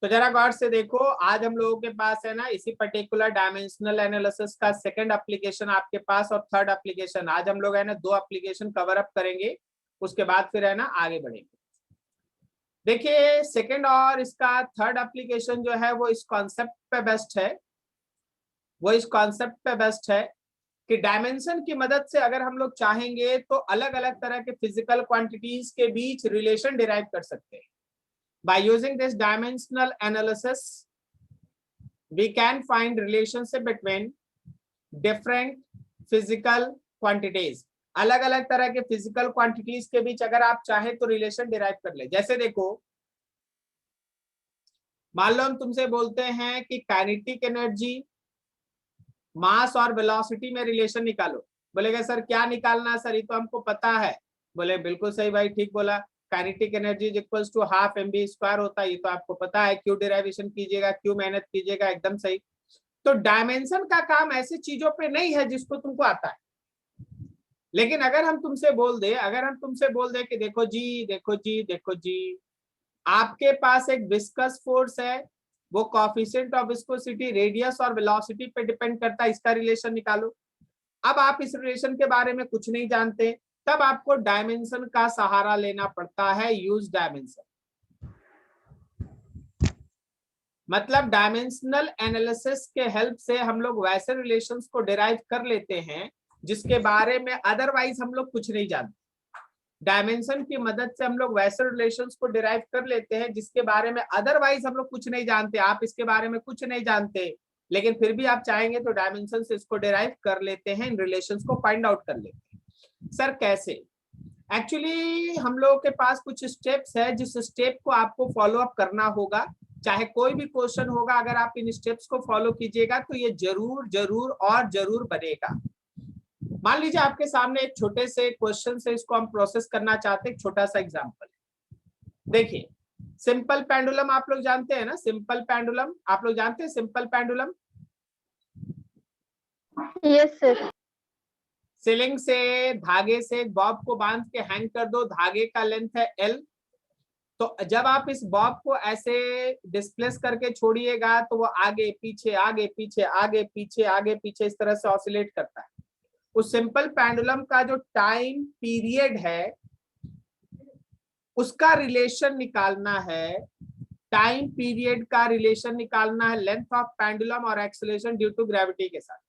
तो जरा गौर से देखो, आज हम लोगों के पास है ना इसी पर्टिकुलर डायमेंशनल एनालिसिस का सेकंड एप्लीकेशन आपके पास और थर्ड एप्लीकेशन। आज हम लोग है ना 2 एप्लीकेशन कवर अप करेंगे, उसके बाद फिर है ना आगे बढ़ेंगे। देखिए सेकंड और इसका थर्ड एप्लीकेशन जो है वो इस कॉन्सेप्ट पे बेस्ड है, कि डायमेंशन की मदद से अगर हम लोग चाहेंगे तो अलग अलग तरह के फिजिकल क्वांटिटीज के बीच रिलेशन डिराइव कर सकते हैं। By using this dimensional analysis, we can find relationship between different physical quantities. अलग अलग तरह के फिजिकल क्वांटिटीज के बीच अगर आप चाहे तो रिलेशन डिराइव कर ले। जैसे देखो, मान लो हम तुमसे बोलते हैं कि काइनेटिक एनर्जी, मास और वेलोसिटी में रिलेशन निकालो। बोलेगा सर क्या निकालना है सर, ये तो हमको पता है। बोले बिल्कुल सही भाई, ठीक बोला, kinetic energy is equals to half mv square होता है, ये तो आपको पता है। क्यों डेरिवेशन कीजिएगा, क्यों मेहनत कीजिएगा, एकदम सही। तो डायमेंशन का काम ऐसी चीजों पे नहीं है जिसको तुमको आता है। लेकिन अगर हम तुमसे बोल दे कि देखो जी, आपके पास एक विस्कस फोर्स है, वो कोएफिशिएंट ऑफ विस्कोसिटी, रेडियस और वेलोसिटी पे डिपेंड करता है, इसका रिलेशन निकालो। अब आप इस रिलेशन के बारे में कुछ नहीं जानते, तब आपको डायमेंशन का सहारा लेना पड़ता है, यूज डायमेंशन। मतलब डायमेंशनल एनालिसिस के हेल्प से हम लोग वैसे रिलेशंस को डिराइव कर लेते हैं जिसके बारे में अदरवाइज हम लोग कुछ नहीं जानते। डायमेंशन की मदद से हम लोग वैसे रिलेशंस को डिराइव कर लेते हैं जिसके बारे में अदरवाइज हम लोग कुछ नहीं जानते। आप इसके बारे में कुछ नहीं जानते, लेकिन फिर भी आप चाहेंगे तो डायमेंशन से इसको डिराइव कर लेते हैं, इन रिलेशंस को फाइंड आउट कर लेते हैं। सर कैसे? एक्चुअली हम लोगों के पास कुछ स्टेप्स है, जिस स्टेप को आपको फॉलो अप करना होगा। चाहे कोई भी क्वेश्चन होगा, अगर आप इन स्टेप्स को फॉलो कीजिएगा तो ये जरूर बनेगा। मान लीजिए आपके सामने एक छोटे से क्वेश्चन से इसको हम प्रोसेस करना चाहते हैं। एक छोटा सा एग्जांपल देखिए, सिंपल पेंडुलम आप लोग जानते हैं ना, सिंपल पेंडुलम आप लोग जानते हैं, simple pendulum. Yes sir. Ceiling से धागे से बॉब को बांध के हैंग कर दो, धागे का लेंथ है L। तो जब आप इस बॉब को ऐसे डिस्प्लेस करके छोड़िएगा तो वो आगे पीछे आगे पीछे आगे पीछे आगे पीछे इस तरह से ऑसिलेट करता है। उस सिंपल पेंडुलम का जो टाइम पीरियड है उसका रिलेशन निकालना है, टाइम पीरियड का रिलेशन निकालना है लेंथ ऑफ पेंडुलम और एक्सेलरेशन ड्यू टू ग्रेविटी के साथ।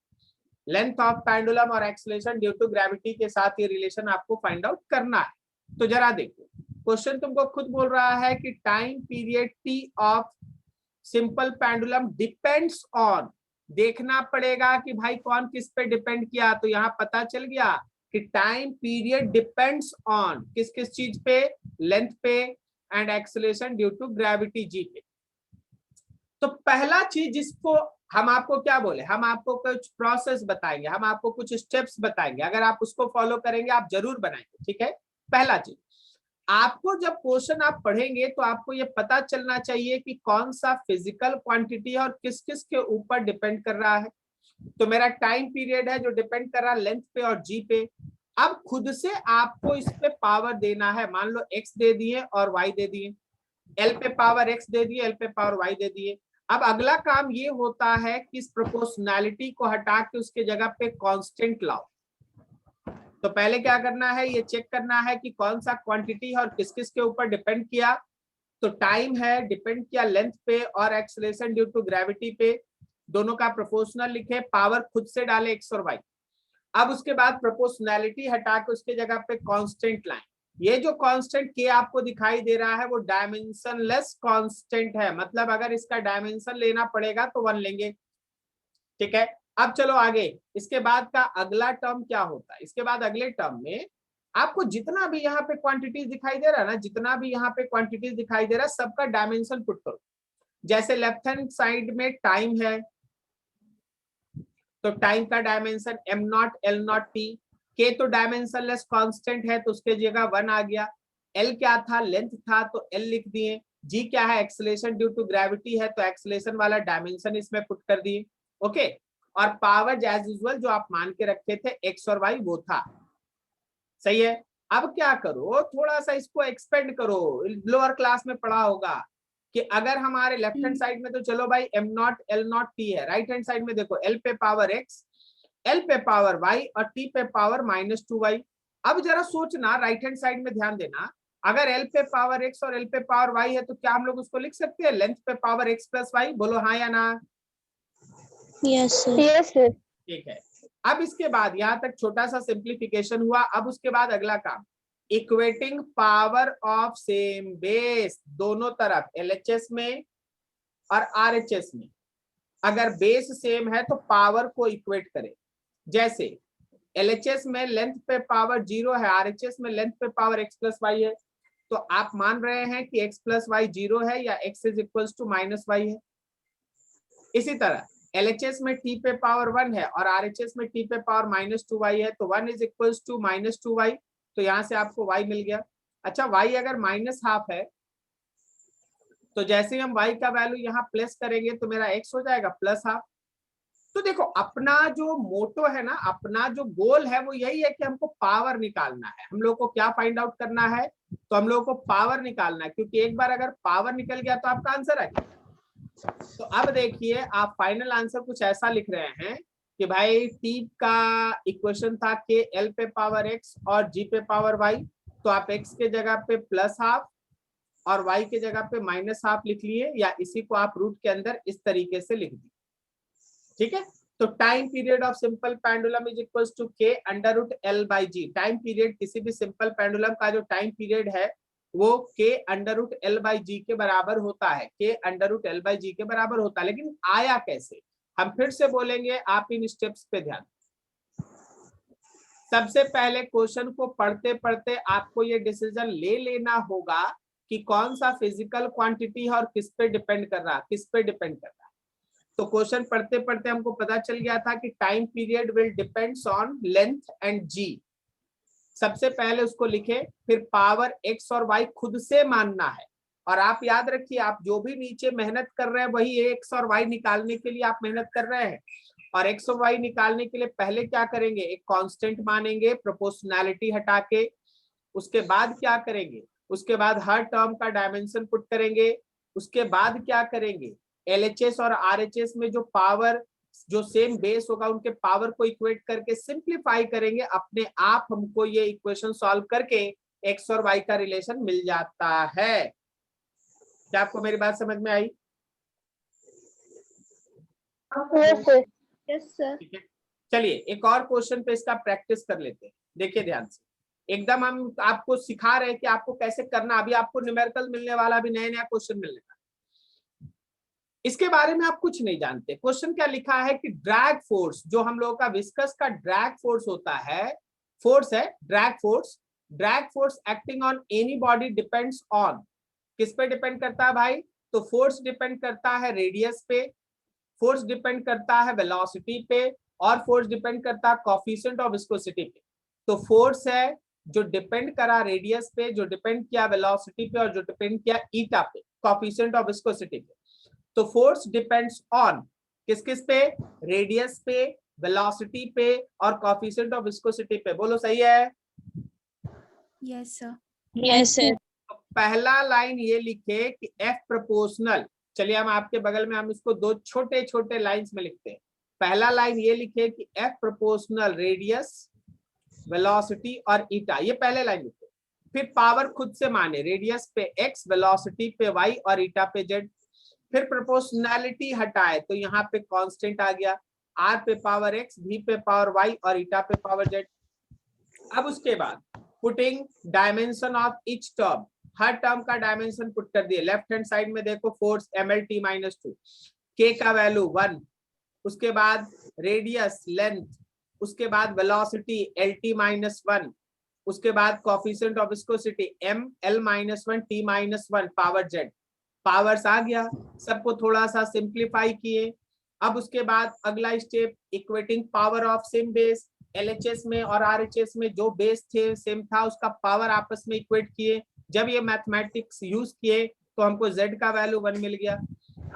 लेंथ ऑफ पेंडुलम और एक्सेलरेशन ड्यू टू ग्रेविटी के साथ ये रिलेशन आपको फाइंड आउट करना है। तो जरा देखो, क्वेश्चन तुमको खुद बोल रहा है कि time period T of simple pendulum depends on. देखना पड़ेगा कि भाई कौन किस पे डिपेंड किया। तो यहाँ पता चल गया कि टाइम पीरियड डिपेंड्स ऑन किस किस चीज पे, लेंथ पे and acceleration due to gravity G पे। तो पहला चीज जिसको हम आपको क्या बोले, हम आपको कुछ प्रोसेस बताएंगे, हम आपको कुछ स्टेप्स बताएंगे, अगर आप उसको फॉलो करेंगे आप जरूर बनाएंगे। ठीक है, पहला चीज आपको जब क्वेश्चन आप पढ़ेंगे तो आपको ये पता चलना चाहिए कि कौन सा फिजिकल क्वांटिटी है और किस किस के ऊपर डिपेंड कर रहा है। तो मेरा टाइम पीरियड है जो डिपेंड कर रहा है लेंथ पे और जी पे। अब खुद से आपको इस पे पावर देना है। मान लो x दे दिए और y दे दिए, l पे पावर x दे दिए, l पे पावर y दे दिए। अब अगला काम ये होता है कि इस प्रोपोर्शनैलिटी को हटा के उसके जगह पे कांस्टेंट लाओ। तो पहले क्या करना है, ये चेक करना है कि कौन सा क्वांटिटी है और किस किस के ऊपर डिपेंड किया। तो टाइम है डिपेंड किया लेंथ पे और एक्सेलरेशन ड्यू टू ग्रेविटी पे, दोनों का प्रोपोर्शनल लिखे, पावर खुद से डाले x और y। अब उसके बाद प्रोपोर्शनैलिटी हटा के उसके जगह पे कांस्टेंट लाएं। ये जो कांस्टेंट के आपको दिखाई दे रहा है वो डायमेंशनलेस कांस्टेंट है, मतलब अगर इसका डायमेंशन लेना पड़ेगा तो 1 लेंगे। ठीक है, अब चलो आगे। इसके बाद का अगला टर्म क्या होता है, इसके बाद अगले टर्म में आपको जितना भी यहाँ पे क्वांटिटीज दिखाई दे रहा है ना, जितना भी यहाँ पे क्वांटिटीज दिखाई दे रहा है सबका डायमेंशन पुट करो। जैसे लेफ्ट हैंड साइड में टाइम है तो टाइम का डायमेंशन m0 l0 t। के तो डायमेंशन लेस कांस्टेंट है तो उसके जगह 1 आ गया। l क्या था, लेंथ था तो l लिख दिए। g क्या है, एक्सेलरेशन ड्यू टू ग्रेविटी है तो एक्सेलरेशन वाला डायमेंशन इसमें पुट कर दिए। ओके, और पावर एज यूजुअल जो आप मान के रखे थे x और y वो था। सही है, अब क्या करो, थोड़ा सा इसको एक्सपेंड करो, लोअर क्लास में पढ़ा होगा। कि अगर हमारे लेफ्ट हैंड साइड में तो चलो भाई m not l not t है, राइट हैंड साइड में देखो l पे पावर x, l पे पावर y और t पे पावर -2y। अब जरा सोचना, राइट हैंड साइड में ध्यान देना, अगर l पे पावर x और l पे पावर y है तो क्या हम लोग उसको लिख सकते हैं लेंथ पे पावर x प्लस y? बोलो हाँ या ना। Yes sir. ठीक है। अब इसके बाद यहाँ तक छोटा सा सिंप्लीफिकेशन हुआ। अब उसके बाद अगला काम, equating power of same base दोनों तरफ, LHS में और RHS में। अगर बेस सेम है तो पावर को इक्वेट करें। जैसे LHS में लेंथ पे पावर 0 है, RHS में लेंथ पे पावर x प्लस y है, तो आप मान रहे हैं कि x प्लस y 0 है या x is equal to -y है। इसी तरह LHS में t पे पावर 1 है और RHS में t पे पावर -2y है, तो 1 इज इक्वल टू -2y, तो यहां से आपको y मिल गया। अच्छा, y अगर -½ है तो जैसे हम y का वैल्यू यहाँ प्लस करेंगे तो मेरा x हो जाएगा +½ तो देखो, अपना जो मोटो है ना, अपना जो गोल है वो यही है कि हमको पावर निकालना है। हम लोग को क्या फाइंड आउट करना है? तो हम लोग को पावर निकालना है, क्योंकि एक बार अगर पावर निकल गया तो आपका आंसर आ गया। तो अब देखिए, आप फाइनल आंसर कुछ ऐसा लिख रहे हैं कि भाई t का इक्वेशन था k l पे पावर x और g पे पावर y, तो आप x के जगह पे +½ और y के जगह पे -½ लिख लिए, या इसी को आप रूट के अंदर इस तरीके से लिख दिए। ठीक है, तो time period of simple pendulum is equal to k√L/g। Time period किसी भी सिंपल पेंडुलम का जो टाइम पीरियड है वो k√L/g के बराबर होता है, k√L/g के बराबर होता है। लेकिन आया कैसे, हम फिर से बोलेंगे, आप इन स्टेप्स पे ध्यान। सबसे पहले क्वेश्चन को पढ़ते पढ़ते आपको ये डिसीजन ले लेना होगा कि कौन सा फिजिकल क्वांटिटी है और किस पे डिपेंड कर रहा है। तो क्वेश्चन पढ़ते पढ़ते हमको पता चल गया था कि time period will depends on length and g। सबसे पहले उसको लिखे, फिर पावर x और y खुद से मानना है। और आप याद रखिए, आप जो भी नीचे मेहनत कर रहे हैं वही x और y निकालने के लिए आप मेहनत कर रहे हैं। और x और y निकालने के लिए पहले क्या करेंगे, एक कांस्टेंट मानेंगे प्रोपोर्शनैलिटी हटा के। उसके बाद क्या करेंगे, उसके बाद हर टर्म का डायमेंशन पुट करेंगे। उसके बाद क्या करेंगे, LHS और RHS में जो पावर, जो सेम बेस होगा, उनके पावर को इक्वेट करके सिंप्लीफाई करेंगे। अपने आप हमको ये इक्वेशन सॉल्व करके x और y का रिलेशन मिल जाता है। क्या आपको मेरी बात समझ में आई? Yes sir. ठीक है, चलिए एक और क्वेश्चन पे इसका प्रैक्टिस कर लेते हैं। देखिए ध्यान से, एकदम हम आपको सिखा रहे हैं कि आपको कैसे करना। अभी आपको न्यूमेरिकल मिलने वाला, अभी नया नया क्वेश्चन मिलने वाला, इसके बारे में आप कुछ नहीं जानते। क्वेश्चन क्या लिखा है कि ड्रैग फोर्स, जो हम लोगों का विस्कस का ड्रैग फोर्स होता है, फोर्स है drag force acting on any body depends on, किस पे डिपेंड करता है भाई? तो फोर्स डिपेंड करता है रेडियस पे, फोर्स डिपेंड करता है वेलोसिटी पे, और फोर्स डिपेंड करता है कोएफिशिएंट ऑफ विस्कोसिटी पे। तो फोर्स है जो डिपेंड करा रेडियस पे, जो डिपेंड किया वेलोसिटी पे, और जो डिपेंड किया ईटा पे, कोएफिशिएंट ऑफ विस्कोसिटी पे। तो फोर्स डिपेंड्स ऑन किस किस पे? रेडियस पे, वेलोसिटी पे और कोएफिशिएंट ऑफ विस्कोसिटी पे। बोलो सही है? Yes sir. Yes sir. तो पहला लाइन ये लिखे कि F प्रोपोर्शनल, चलिए हम आपके बगल में हम इसको दो छोटे छोटे लाइंस में लिखते हैं। पहला लाइन ये लिखे कि F प्रोपोर्शनल रेडियस, वेलोसिटी और ईटा, ये पहले लाइन लिखे। फिर पावर खुद से माने, रेडियस पे x, वेलोसिटी पे y और ईटा पे z। फिर प्रोपोर्शनैलिटी हटाए तो यहाँ पे कांस्टेंट आ गया, r पे पावर x, v पे पावर y और ईटा पे पावर z। अब उसके बाद putting dimension of each term, her term का डायमेंशन पुट कर दिए। लेफ्ट हैंड साइड में देखो, फोर्स mlt-2, k का वैल्यू 1, उसके बाद रेडियस लेंथ, उसके बाद वेलोसिटी lt-1, उसके बाद coefficient of viscosity m l-1 t-1 power z। Powers आ गया, सबको थोड़ा सा सिंप्लीफाई किए। अब उसके बाद अगला step, equating power of same base, LHS में और RHS में जो बेस थे सेम था, उसका पावर आपस में इक्वेट किए। जब ये मैथमेटिक्स यूज किए तो हमको z का वैल्यू 1 मिल गया,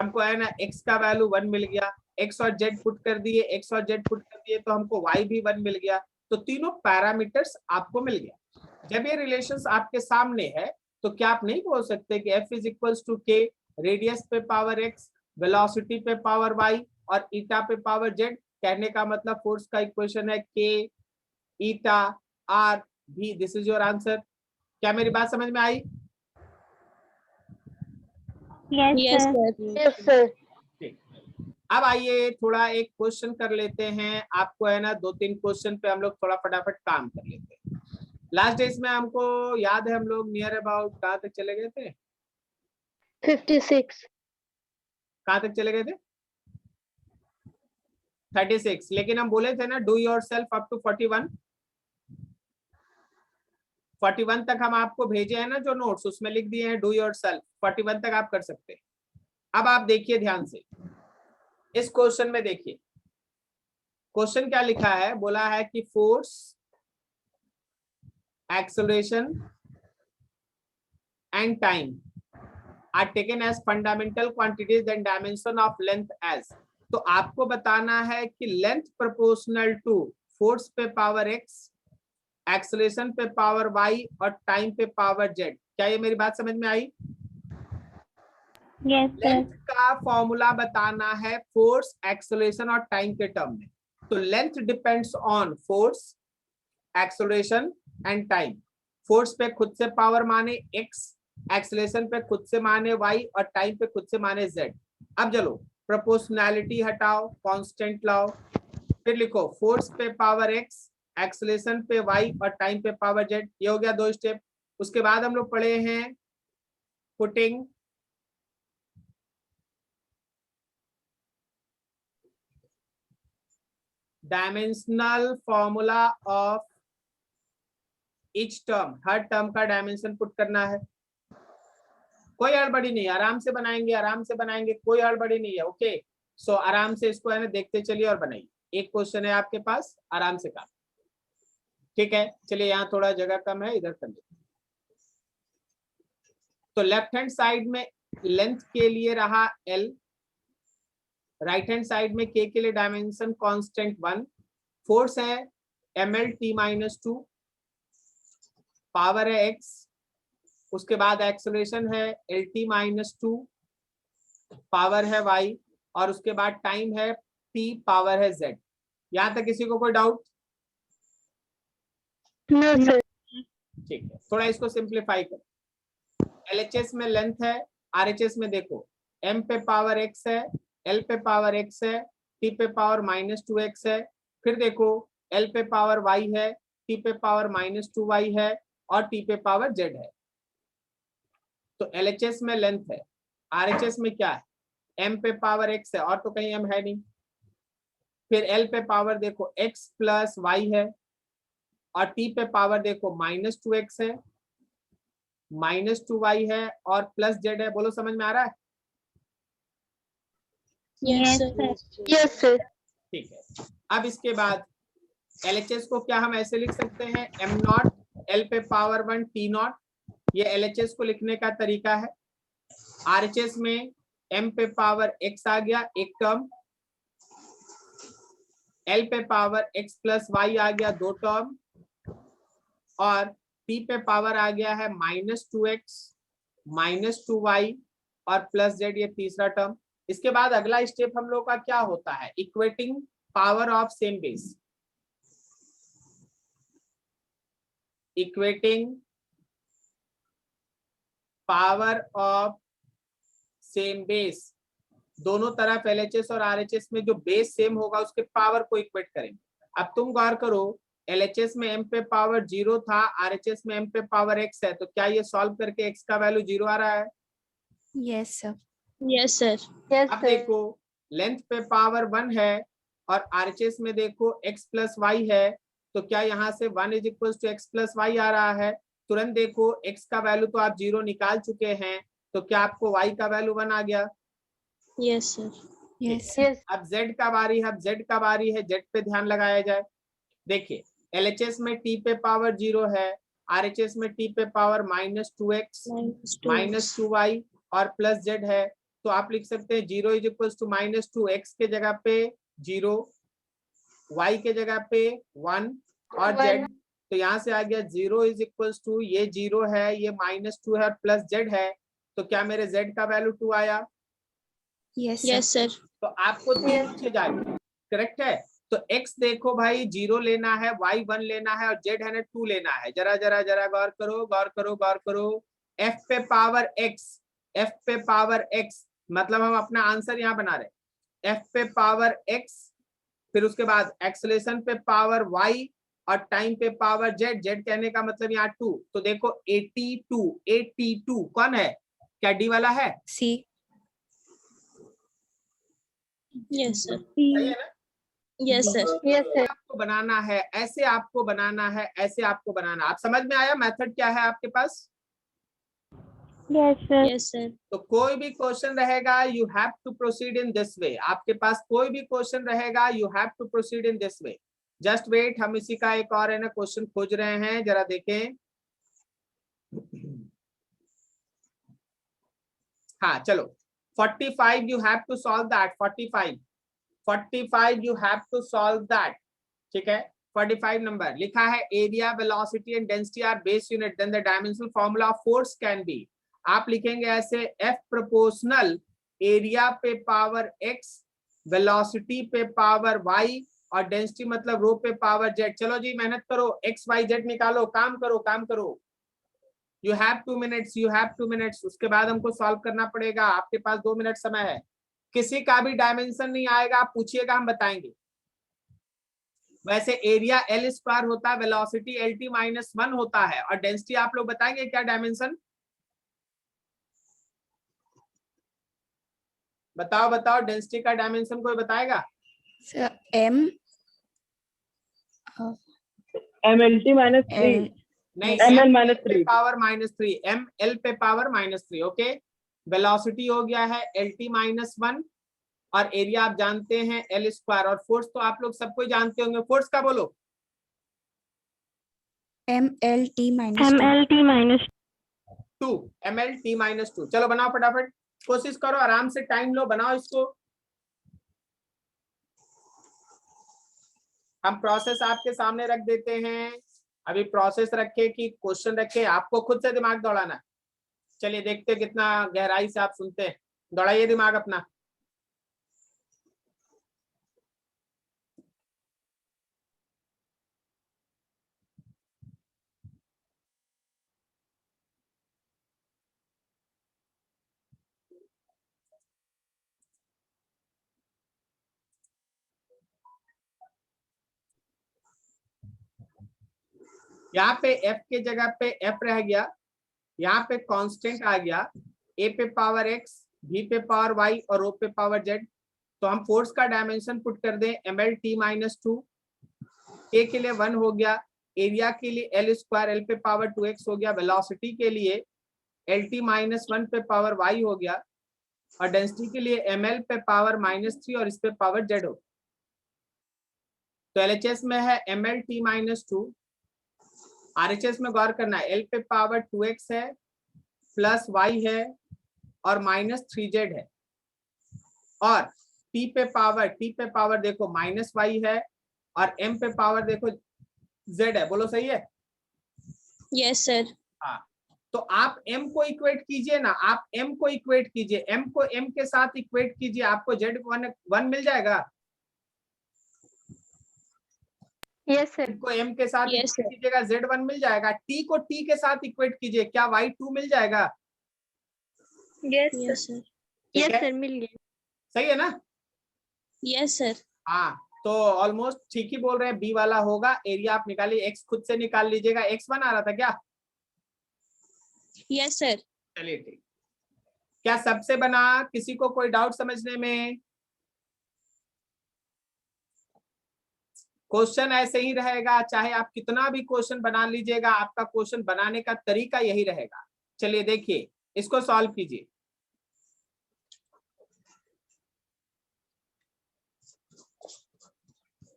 हमको है ना x का वैल्यू 1 मिल गया, x और z पुट कर दिए, x और z पुट कर दिए तो हमको y भी 1 मिल गया। तो तीनों पैरामीटर्स आपको मिल गया। जब ये रिलेशंस आपके सामने है तो क्या आप नहीं बोल सकते कि F is equals to K radius पे पावर x, वेलोसिटी पे पावर y और ईटा पे पावर z। कहने का मतलब फोर्स का इक्वेशन है k eta r v। This is your answer. क्या मेरी बात समझ में आई? Yes, sir. Yes, sir. ठीक। अब आइए थोड़ा एक क्वेश्चन कर लेते हैं। आपको है ना 2-3 क्वेश्चन पे हम लोग थोड़ा फटाफट काम कर लेते हैं। लास्ट डेज में हमको याद है हम लोग नियर अबाउट कहाँ तक चले गए थे? 56. कहाँ तक चले गए थे? 36। लेकिन हम बोले थे ना do yourself up to 41। 41 तक हम आपको भेजे हैं ना जो नोट्स, उसमें लिख दिए हैं डू योर सेल्फ। 41 तक आप कर सकते हैं। अब आप देखिए ध्यान से इस क्वेश्चन में। देखिए क्वेश्चन क्या लिखा है, बोला है कि force, acceleration and time are taken as fundamental quantities and dimension of length as. तो आपको बताना है कि लेंथ प्रोपोर्शनल टू फोर्स पे पावर x, एक्सेलरेशन पे पावर y और टाइम पे पावर z। क्या ये मेरी बात समझ में आई? Yes, sir. लेंथ का फॉर्मूला बताना है फोर्स, एक्सेलरेशन और टाइम के टर्म में। तो length depends on force, acceleration and time. Force पे खुद से पावर माने x, एक्सेलरेशन पे खुद से माने y और टाइम पे खुद से माने z। अब चलो प्रोपोर्शनैलिटी हटाओ, कांस्टेंट लाओ, फिर लिखो फोर्स पे पावर x, एक्सेलरेशन पे y और टाइम पे पावर z। ये हो गया 2 स्टेप। उसके बाद हम लोग पढ़े हैं putting dimensional formula of each term. Her term का डायमेंशन पुट करना है। कोई हड़बड़ी नहीं, आराम से बनाएंगे, आराम से बनाएंगे, कोई हड़बड़ी नहीं है। ओके सो आराम से इसको है ना देखते चलिए और बनाइए। एक क्वेश्चन है आपके पास, आराम से काम। ठीक है चलिए, यहाँ थोड़ा जगह कम है, इधर कर लेते। तो लेफ्ट हैंड साइड में लेंथ के लिए रहा L, राइट हैंड साइड में K के लिए डायमेंशन कांस्टेंट 1, फोर्स है mL/t-2, पावर है x, उसके बाद एक्सेलरेशन है L/t-2, पावर है y और उसके बाद टाइम है t, पावर है z। यहां तक किसी को कोई डाउट? No, sir. ठीक है, थोड़ा इसको सिंप्लीफाई करो। LHS में लेंथ है, RHS में देखो m पे पावर x है, L पे पावर x है, t पे पावर -2x है, फिर देखो L पे पावर y है, t पे पावर -2y है और t पे पावर z है। तो LHS में लेंथ है, RHS में क्या है? m पे पावर x है और तो कहीं m है नहीं। फिर L पे पावर देखो x प्लस y है और t पे पावर देखो -2x है, -2y है और प्लस z है। बोलो समझ में आ रहा है? Yes, sir. Yes, sir. ठीक है। अब इसके बाद LHS को क्या हम ऐसे लिख सकते हैं, m0 L पे पावर 1 t0। ये LHS को लिखने का तरीका है। RHS में m पे पावर x आ गया एक टर्म, L पे पावर x प्लस y आ गया 2 टर्म और t पे पावर आ गया है -2x, -2y और प्लस z, ये तीसरा टर्म। इसके बाद अगला स्टेप हम लोग का क्या होता है, equating power of same base. Equating power of same base, दोनों तरफ LHS और RHS में जो बेस सेम होगा उसके पावर को इक्वेट करेंगे। अब तुम गौर करो, LHS में m पे पावर 0 था, RHS में m पे पावर x है, तो क्या ये सॉल्व करके x का वैल्यू 0 आ रहा है? Yes, sir. Yes, sir. Yes, अब sir. देखो लेंथ पे पावर 1 है और RHS में देखो x प्लस y है, तो क्या यहाँ से 1 is equal to x plus y आ रहा है? तुरंत देखो x का वैल्यू तो आप 0 निकाल चुके हैं, तो क्या आपको y का वैल्यू 1 आ गया? Yes, sir. Yes, sir. Yes. अब z का बारी है, अब z का बारी है, z पे ध्यान लगाया जाए। देखिए LHS में t पे पावर 0 है, RHS में t पे पावर -2x, -2y और प्लस z है, तो आप लिख सकते हैं 0 इज इक्वल टू -2, x के जगह पे 0, y के जगह पे 1 और z। तो यहाँ से आ गया 0 इज इक्वल टू, ये 0 है, ये -2 है और प्लस z है, तो क्या मेरे z का वैल्यू 2 आया? Yes, sir. तो आपको 3 पूछे जाएंगे, करेक्ट है। तो x देखो भाई 0 लेना है, y 1 लेना है और z है ना 2 लेना है। जरा जरा जरा गौर करो, गौर करो, गौर करो। f पे पावर x, f पे पावर x, मतलब हम अपना आंसर यहाँ बना रहे। f पे पावर x, फिर उसके बाद एक्सेलरेशन पे पावर y और टाइम पे पावर z, z कहने का मतलब यहाँ 2। तो देखो 82, 82 कौन है? क्या डी वाला है? C. Yes, sir. सही है ना? Yes, sir. Yes, sir. आपको बनाना है, ऐसे आपको बनाना है, ऐसे आपको बनाना। आप समझ में आया मेथड क्या है आपके पास? Yes, sir. Yes, sir. तो कोई भी क्वेश्चन रहेगा, you have to proceed in this way. आपके पास कोई भी क्वेश्चन रहेगा, you have to proceed in this way. Just wait, हम इसी का एक और है ना क्वेश्चन खोज रहे हैं, जरा देखें। हाँ चलो, 45 you have to solve that. 45 you have to solve that, ठीक है। 45 नंबर लिखा है, area, velocity and density are base unit, then the dimensional formula of force can be. आप लिखेंगे ऐसे, F प्रोपोर्शनल एरिया पे पावर x, वेलोसिटी पे power y और डेंसिटी मतलब रो पे पावर z। चलो जी मेहनत करो, x y z निकालो, काम करो, काम करो। You have 2 minutes, you have 2 minutes. उसके बाद हमको सॉल्व करना पड़ेगा, आपके पास 2 मिनट समय है। किसी का भी डायमेंशन नहीं आएगा, आप पूछिएगा, हम बताएंगे। वैसे एरिया L स्क्वायर होता है, वेलोसिटी LT माइनस 1 होता है और डेंसिटी आप लोग बताएंगे क्या डायमेंशन? बताओ बताओ, डेंसिटी का डायमेंशन कोई बताएगा? Sir, M. MLT minus 3. नहीं, ML M minus पे 3. पावर -3, M L पे पावर -3। ओके, वेलोसिटी हो गया है LT माइनस 1 और एरिया आप जानते हैं L स्क्वायर, और फोर्स तो आप लोग सबको जानते होंगे। फोर्स का बोलो? MLT minus 2. MLT minus 2, MLT minus 2। चलो बनाओ फटाफट, कोशिश करो, आराम से टाइम लो, बनाओ इसको। हम प्रोसेस आपके सामने रख देते हैं। अभी प्रोसेस रखे कि क्वेश्चन रखे, आपको खुद से दिमाग दौड़ाना। चलिए देखते हैं कितना गहराई से आप सुनते हैं। दौड़ाइए दिमाग अपना। यहाँ पे F के जगह पे F रह गया, यहाँ पे कांस्टेंट आ गया, A पे पावर x, B पे पावर y और O पे पावर z। तो हम फोर्स का डायमेंशन पुट कर दें, MLT माइनस 2, K के लिए 1 हो गया, एरिया के लिए L स्क्वायर L पे पावर 2x हो गया, वेलोसिटी के लिए LT माइनस 1 पे पावर y हो गया और डेंसिटी के लिए ML पे पावर -3 और इस पे पावर z हो। तो LHS में है MLT माइनस 2, RHS में गौर करना है, L पे पावर 2x है प्लस y है और -3z है, और T पे पावर देखो -y है और M पे पावर देखो z है। बोलो सही है? Yes, sir. हाँ, तो आप M को इक्वेट कीजिए ना, आप M को इक्वेट कीजिए, M को M के साथ इक्वेट कीजिए, आपको Z1 मिल जाएगा। Yes, sir. को M के साथ Yes, इक्वेट कीजिएगा, Z1 मिल जाएगा। T को T के साथ इक्वेट कीजिए, क्या Y2 मिल जाएगा? Yes, Yes, sir. ठीक Yes, है? sir. मिल गया. सही है ना? Yes, sir. हाँ, तो ऑलमोस्ट ठीक ही बोल रहे हैं, बी वाला होगा। एरिया आप निकालिए, x खुद से निकाल लीजिएगा। x1 आ रहा था क्या? Yes, sir. चलिए ठीक। क्या सबसे बना? किसी को कोई डाउट समझने में? क्वेश्चन ऐसे ही रहेगा, चाहे आप कितना भी क्वेश्चन बना लीजिएगा, आपका क्वेश्चन बनाने का तरीका यही रहेगा। चलिए देखिए, इसको सॉल्व कीजिए।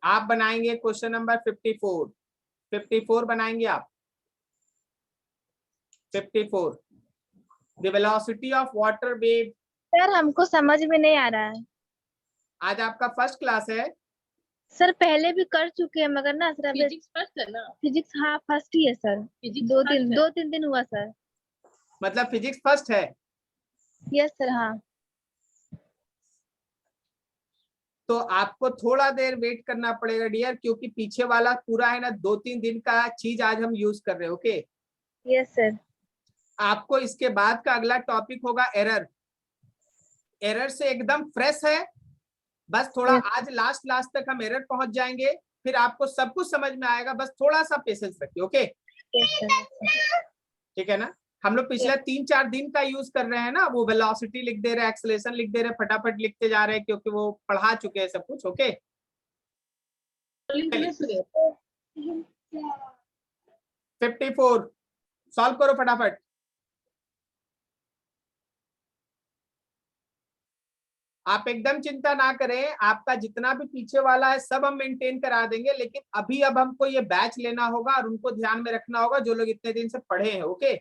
आप बनाएंगे क्वेश्चन नंबर 54 बनाएंगे आप। 54, the velocity of water wave. Sir हमको समझ में नहीं आ रहा है। आज आपका फर्स्ट क्लास है। सर पहले भी कर चुके हैं मगर ना सर अभी फिजिक्स फर्स्ट है ना? फिजिक्स हाँ फर्स्ट ही है सर। फिजिक्स दो तीन दिन हुआ सर। मतलब फिजिक्स फर्स्ट है। यस सर हाँ। तो आपको थोड़ा देर वेट करना पड़ेगा डियर, क्योंकि पीछे वाला पूरा है ना 2-3 दिन का चीज आज हम यूज कर रहे हैं। Okay, yes sir. आपको इसके बाद का अगला टॉपिक होगा एरर। एरर से एकदम फ्रेश है, बस थोड़ा आज लास्ट लास्ट तक हम एरर पहुंच जाएंगे, फिर आपको सब कुछ समझ में आएगा। बस थोड़ा सा पेशेंस रखिए। ओके, ठीक है ना। हम लोग पिछले 3-4 दिन का यूज कर रहे हैं ना, वो वेलोसिटी लिख दे रहे हैं, एक्सेलरेशन लिख दे रहे हैं, फटाफट लिखते जा रहे हैं, क्योंकि वो पढ़ा चुके हैं सब कुछ। ओके, 54 सॉल्व करो फटाफट। आप एकदम चिंता ना करें, आपका जितना भी पीछे वाला है सब हम मेंटेन करा देंगे, लेकिन अभी अब हमको ये बैच लेना होगा और उनको ध्यान में रखना होगा जो लोग इतने दिन से पढ़े हैं। ओके,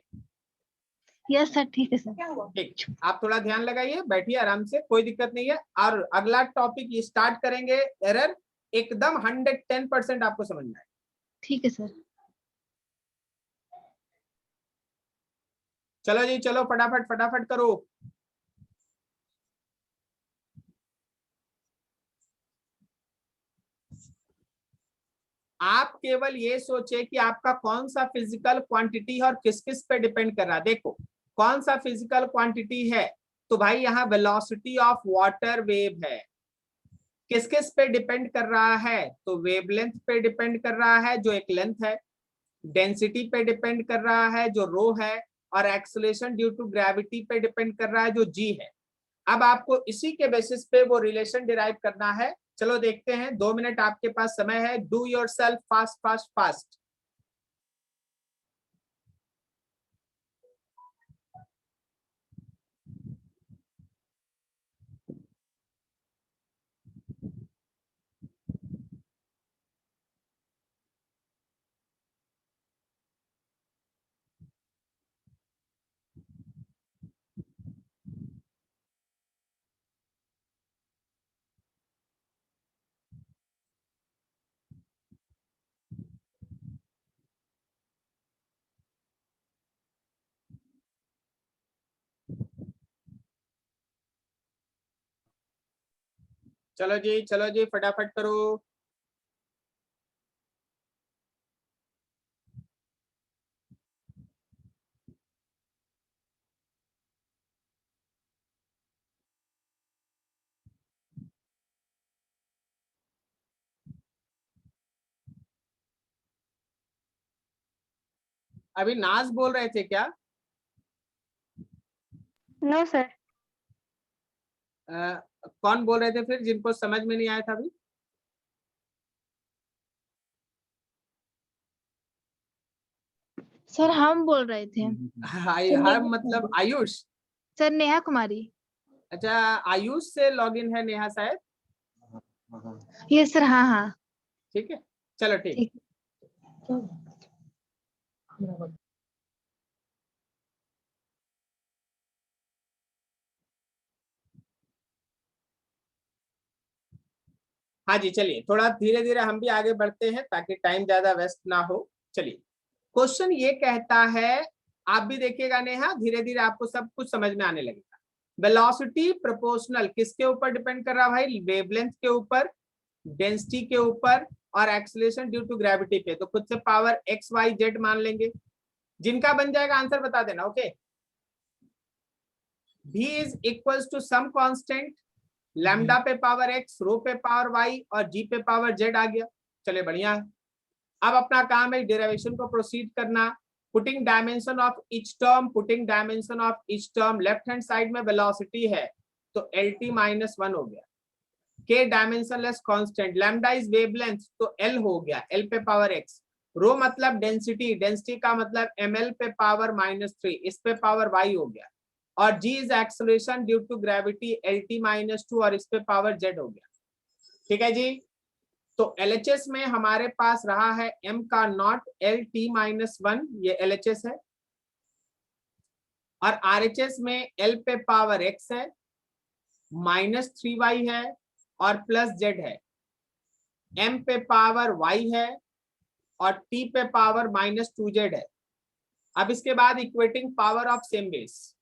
यस सर ठीक है सर। ठीक, आप थोड़ा ध्यान लगाइए, बैठिए आराम से, कोई दिक्कत नहीं है। और अगला टॉपिक ये स्टार्ट करेंगे एरर, एकदम 110% आपको समझ में आए। ठीक है सर। चलो जी, चलो फटाफट फटाफट करो। आप केवल ये सोचे कि आपका कौन सा फिजिकल क्वांटिटी है और किस किस पे डिपेंड कर रहा है। देखो कौन सा फिजिकल क्वांटिटी है, तो भाई यहाँ वेलोसिटी ऑफ वाटर वेव है। किस किस पे डिपेंड कर रहा है, तो वेवलेंथ पे डिपेंड कर रहा है जो एक लेंथ है, डेंसिटी पे डिपेंड कर रहा है जो रो है, और एक्सेलरेशन ड्यू टू ग्रेविटी पे डिपेंड कर रहा है जो जी है। अब आपको इसी के बेसिस पे वो रिलेशन डिराइव करना है। चलो देखते हैं, 2 मिनट आपके पास समय है। Do yourself fast fast fast. चलो जी फटाफट करो। अभी नाज बोल रहे थे क्या? No sir. कौन बोल रहे थे फिर, जिनको समझ में नहीं आया था अभी? सर हम बोल रहे थे। हर मतलब आयुष? सर नेहा कुमारी। अच्छा, आयुष से लॉगिन है नेहा शायद। यस सर हाँ हाँ। ठीक है, चलो ठीक। हाँ जी, चलिए थोड़ा धीरे धीरे हम भी आगे बढ़ते हैं ताकि टाइम ज्यादा वेस्ट ना हो। चलिए, क्वेश्चन ये कहता है, आप भी देखिएगा नेहा, धीरे धीरे आपको सब कुछ समझ में आने लगेगा। वेलोसिटी प्रोपोर्शनल किसके ऊपर डिपेंड कर रहा है भाई? वेवलेंथ के ऊपर, डेंसिटी के ऊपर, और एक्सेलरेशन ड्यू टू ग्रेविटी पे। तो खुद से पावर एक्स वाई जेड मान लेंगे। जिनका बन जाएगा आंसर बता देना। Okay, v is equals to some constant, lambda पे पावर एक्स, रो पे पावर वाई, और जी पे पावर जेड आ गया। चले बढ़िया है। अब अपना काम है डेरिवेशन को प्रोसीड करना। Putting dimension of each term, putting dimension of each term. Left hand side में वेलोसिटी है तो LT -1 हो गया। K dimensionless constant, lambda is wavelength तो L हो गया, L पे पावर x। रो मतलब डेंसिटी, डेंसिटी का मतलब ml पे पावर -3, इस पे पावर y हो गया। और g is acceleration due to gravity, LT -2, और इस पे पावर z हो गया। ठीक है जी। तो LHS में हमारे पास रहा है m का नॉट, LT -1, ये LHS है। और RHS में L पे पावर x है, -3y है, और +z है। m पे पावर y है, और t पे पावर -2z है। अब इसके बाद equating power of same base.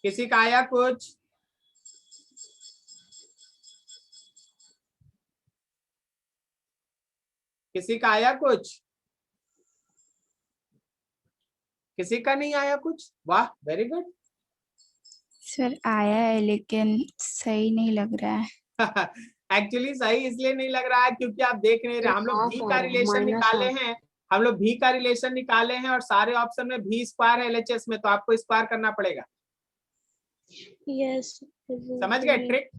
किसी का आया कुछ? किसी का आया कुछ? किसी का नहीं आया कुछ? वाह, वेरी गुड। सर आया है लेकिन सही नहीं लग रहा है। एक्चुअली सही इसलिए नहीं लग रहा है क्योंकि आप देख नहीं रहे, हम लोग भी का रिलेशन निकाले हैं, हम लोग भी का रिलेशन निकाले हैं और सारे ऑप्शन में भी स्क्वायर है एलएचएस में, तो आपको स्क्वायर करना पड़ेगा। यस समझ गए ट्रिक?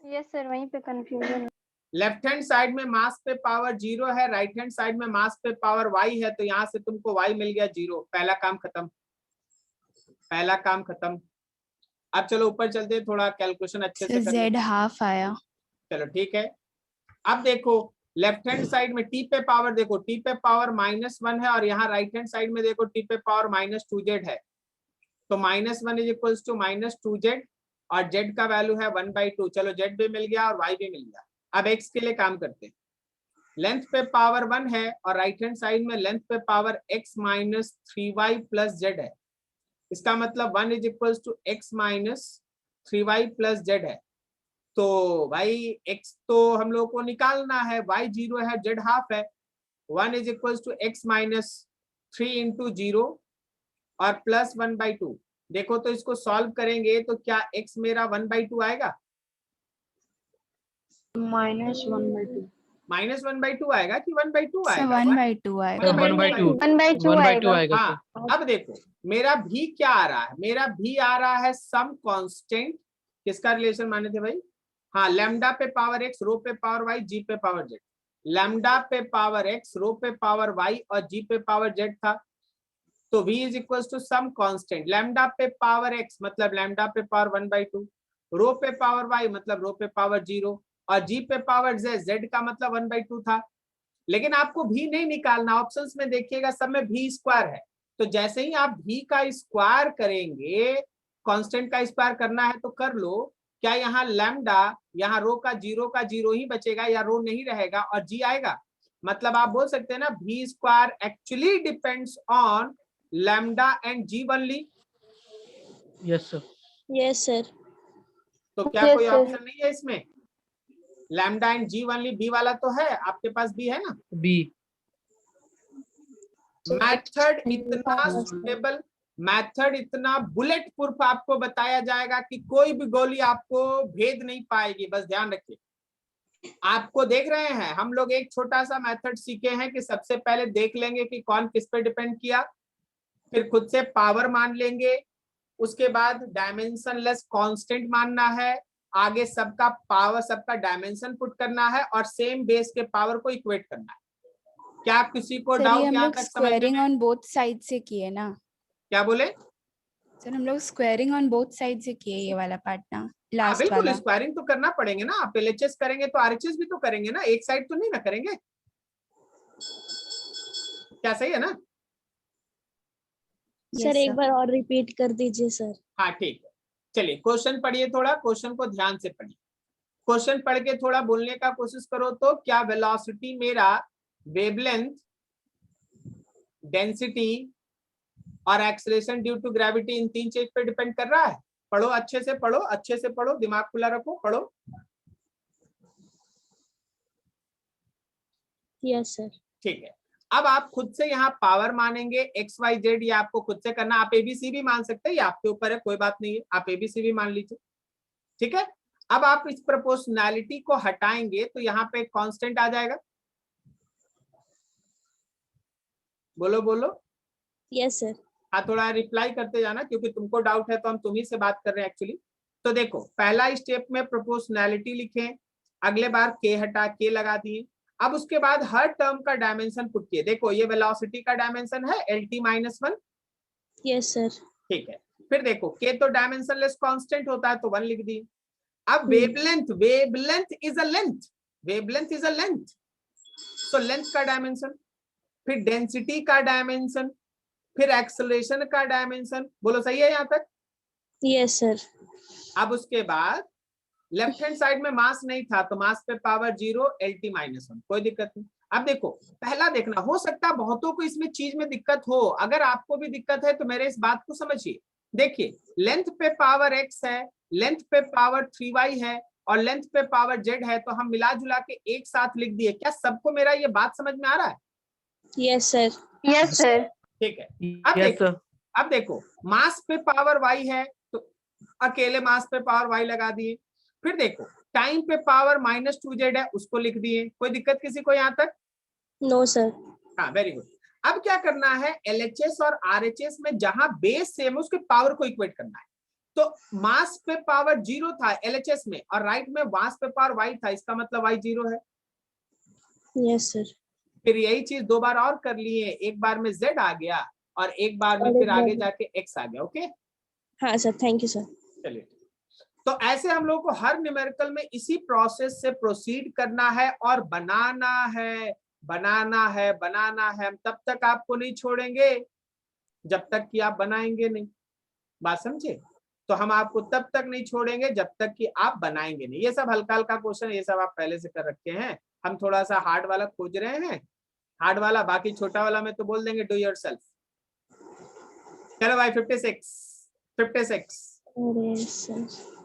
यस सर, वहीं पे कंफ्यूजन। लेफ्ट हैंड साइड में मास पे पावर 0 है, राइट हैंड साइड में मास पे पावर y है, तो यहाँ से तुमको y मिल गया 0। पहला काम खत्म, पहला काम खत्म। अब चलो ऊपर चलते हैं, थोड़ा कैलकुलेशन अच्छे से कर जेड लेते हैं। हाफ आया। चलो ठीक है। अब देखो लेफ्ट हैंड साइड में t पे पावर, देखो t पे पावर -1 है और यहाँ राइट हैंड साइड में देखो t पे पावर -2z है, तो -1 इज इक्वल्स टू -2z और z का वैल्यू है 1/2। चलो z भी मिल गया और y भी मिल गया। अब x के लिए काम करते हैं। लेंथ पे पावर 1 है और राइट हैंड साइड में लेंथ पे power x minus 3y plus z है, इसका मतलब 1 is equals to x minus 3y plus z है। तो भाई x तो हम लोग को निकालना है, y 0 है, z हाफ है। 1 is equals to x minus 3 into 0 और प्लस 1/2। देखो तो इसको सॉल्व करेंगे तो क्या x मेरा 1/2 आएगा? -1/2 आएगा कि 1/2 आएगा? 1/2 आएगा। 1/2 1/2 आएगा। हाँ, अब देखो मेरा भी क्या आ रहा है, मेरा भी आ रहा है सम कांस्टेंट। किसका रिलेशन माने थे भाई? हाँ, लैम्डा पे पावर x, रो पे पावर y, जी पे पावर z। लैम्डा पे पावर x, रो पे पावर y और जी पे पावर z था, तो v is equal to some constant. Lambda पे पावर x मतलब लैम्डा पे पावर 1/2, रो पे पावर y मतलब रो पे पावर 0 और जी पे पावर z, z का मतलब 1/2 था। लेकिन आपको भी नहीं निकालना, ऑप्शंस में देखिएगा सब में भी स्क्वायर है, तो जैसे ही आप भी का स्क्वायर करेंगे, कांस्टेंट का स्क्वायर करना है तो कर लो। क्या यहाँ लैम्डा, यहाँ रो का 0 ही बचेगा या रो नहीं रहेगा और जी आएगा? मतलब आप बोल सकते हैं ना भी square actually depends on lambda and G only. Yes sir. Yes sir. तो क्या कोई ऑप्शन नहीं है इसमें? Lambda and G only, B वाला तो है, आपके पास बी है ना? बी। मेथड इतना सुटेबल, मेथड इतना बुलेट प्रूफ आपको बताया जाएगा कि कोई भी गोली आपको भेद नहीं पाएगी। बस ध्यान रखिए, आपको देख रहे हैं हम लोग एक छोटा सा मेथड सीखे हैं कि सबसे पहले देख लेंगे कि कौन किस पे डिपेंड किया, फिर खुद से पावर मान लेंगे, उसके बाद डायमेंशनलेस कांस्टेंट मानना है, आगे सबका पावर, सबका डायमेंशन पुट करना है और सेम बेस के पावर को इक्वेट करना है। क्या आप किसी को सर ये डाउट हम यहाँ लोग तक समझने स्क्वायरिंग में? ऑन बोथ साइड से किए ना। क्या बोले? सर हम लोग स्क्वायरिंग ऑन बोथ साइड से किए ये वाला पार्ट ना, हाँ लास्ट बिल्कुल, वाला। स्क्वायरिंग तो करना पड़ेंगे ना। आप एलएचएस करेंगे तो आरएचएस भी तो करेंगे ना, एक साइड तो नहीं ना करेंगे। क्या सही है ना? सर एक बार और रिपीट कर दीजिए सर। हाँ ठीक है, चलिए क्वेश्चन पढ़िए, थोड़ा क्वेश्चन को ध्यान से पढ़िए। क्वेश्चन पढ़ के थोड़ा बोलने का कोशिश करो। तो क्या वेलोसिटी मेरा वेवलेंथ, डेंसिटी और एक्सेलरेशन ड्यू टू ग्रेविटी इन तीन चीज पे डिपेंड कर रहा है? पढ़ो अच्छे से, पढ़ो अच्छे से, पढ़ो, दिमाग खुला रखो, पढ़ो। Yes sir. ठीक है, अब आप खुद से यहाँ पावर मानेंगे एक्स वाई जेड, ये आपको खुद से करना। आप एबीसी भी मान सकते हैं, ये आपके ऊपर है, कोई बात नहीं है, आप एबीसी भी मान लीजिए। ठीक है, अब आप इस प्रोपोर्शनैलिटी को हटाएंगे तो यहाँ पे कांस्टेंट आ जाएगा। बोलो बोलो। Yes sir. हाँ, थोड़ा रिप्लाई करते जाना क्योंकि तुमको डाउट है तो हम तुम्ही से बात कर रहे हैं एक्चुअली। तो देखो पहला स्टेप में प्रोपोर्शनैलिटी लिखे, अगले बार के हटा के लगा दिए, अब उसके बाद हर टर्म का डायमेंशन पुट किए। देखो ये वेलोसिटी का डायमेंशन है LT-1। Yes sir. ठीक है, फिर देखो के तो डायमेंशनलेस कांस्टेंट होता है तो 1 लिख दिए। अब wavelength, wavelength is a length, wavelength is a length, तो लेंथ का डायमेंशन, फिर डेंसिटी का डायमेंशन, फिर एक्सेलरेशन का डायमेंशन। बोलो सही है यहाँ तक? Yes sir. अब उसके बाद लेफ्ट हैंड साइड में मास नहीं था तो मास पे पावर 0 LT-1, कोई दिक्कत नहीं। अब देखो पहला देखना, हो सकता है बहुतों को इसमें चीज में दिक्कत हो, अगर आपको भी दिक्कत है तो मेरे इस बात को समझिए। देखिए लेंथ पे पावर x है, लेंथ पे पावर 3y है और लेंथ पे पावर z है, तो हम मिला जुला के एक साथ लिख दिए। क्या सबको मेरा ये बात समझ में आ रहा है? Yes sir. Yes sir. ठीक है। अब Yes, देखो, sir. अब देखो मास पे पावर y है तो अकेले मास पे पावर y लगा दिए। फिर देखो टाइम पे पावर -2z है, उसको लिख दिए। कोई दिक्कत किसी को यहाँ तक? No sir. हाँ, वेरी गुड। अब क्या करना है, LHS और RHS में जहां बेस सेम है उसके पावर को इक्वेट करना है। तो मास पे पावर 0 था LHS में और राइट में मास पे पावर y था, इसका मतलब y 0 है। Yes sir. फिर यही चीज दो बार और कर लिए, एक बार में z आ गया और एक बार में फिर आगे जाके x आ गया। ओके, हाँ सर, थैंक यू सर। चलिए। तो ऐसे हम लोग को हर न्यूमेरिकल में इसी प्रोसेस से प्रोसीड करना है और बनाना है, बनाना है, बनाना है। हम तब तक आपको नहीं छोड़ेंगे जब तक कि आप बनाएंगे नहीं। बात समझे? तो हम आपको तब तक नहीं छोड़ेंगे जब तक कि आप बनाएंगे नहीं। ये सब हल्का हल्का क्वेश्चन, ये सब आप पहले से कर रखे हैं। हम थोड़ा सा हार्ड वाला खोज रहे हैं, हार्ड वाला। बाकी छोटा वाला में तो बोल देंगे डू योरसेल्फ। चलो भाई 56। अरे सर।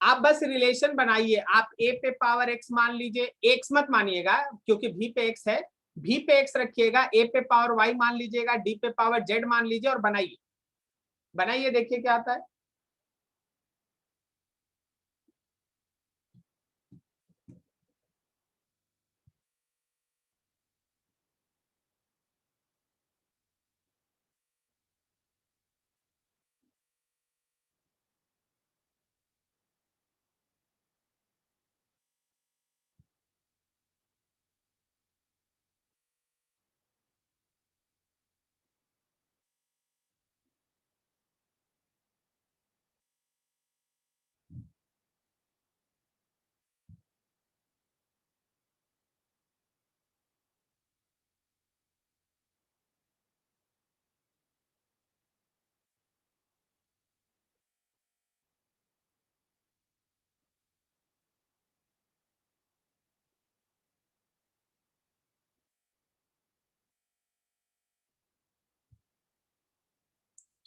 आप बस रिलेशन बनाइए। आप a पे पावर x मान लीजिए, x मत मानिएगा क्योंकि v पे x है, v पे x रखिएगा। a पे पावर y मान लीजिएगा, d पे पावर z मान लीजिए और बनाइए। बनाइए, देखिए क्या आता है।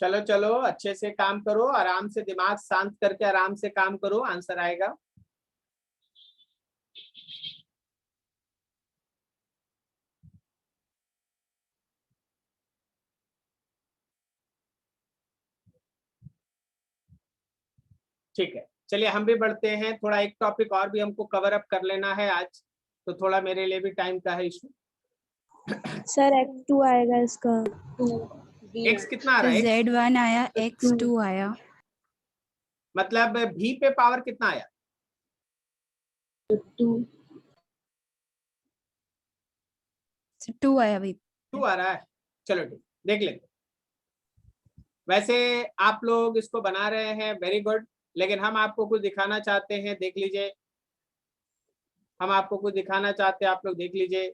चलो चलो, अच्छे से काम करो, आराम से दिमाग शांत करके आराम से काम करो, आंसर आएगा। ठीक है, चलिए हम भी बढ़ते हैं। थोड़ा एक टॉपिक और भी हमको कवर अप कर लेना है आज, तो थोड़ा मेरे लिए भी टाइम का है इशू। सर X2 आएगा इसका। x कितना आ रहा है? Z1 आया, X2 आया। मतलब v पे पावर कितना आया? 2 आया भी। 2 आ रहा है। चलो ठीक, देख लेते। वैसे आप लोग इसको बना रहे हैं, वेरी गुड, लेकिन हम आपको कुछ दिखाना चाहते हैं, देख लीजिए। हम आपको कुछ दिखाना चाहते हैं, आप लोग देख लीजिए।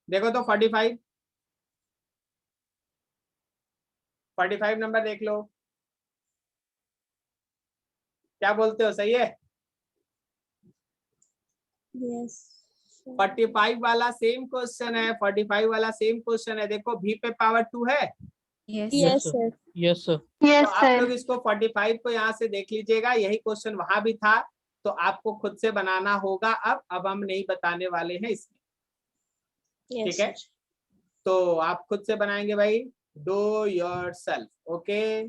देखो तो 45 नंबर देख लो, क्या बोलते हो, सही है? यस। 45 वाला सेम क्वेश्चन है, 45 वाला सेम क्वेश्चन है। देखो v पे पावर 2 है। Yes yes sir. Yes, sir. तो यस आप सर। लोग इसको 45 को यहाँ से देख लीजिएगा, यही क्वेश्चन वहां भी था, तो आपको खुद से बनाना होगा। अब हम नहीं बताने वाले हैं इसमें, ठीक है? तो आप खुद से बनाएंगे भाई, डू योरसेल्फ। ओके,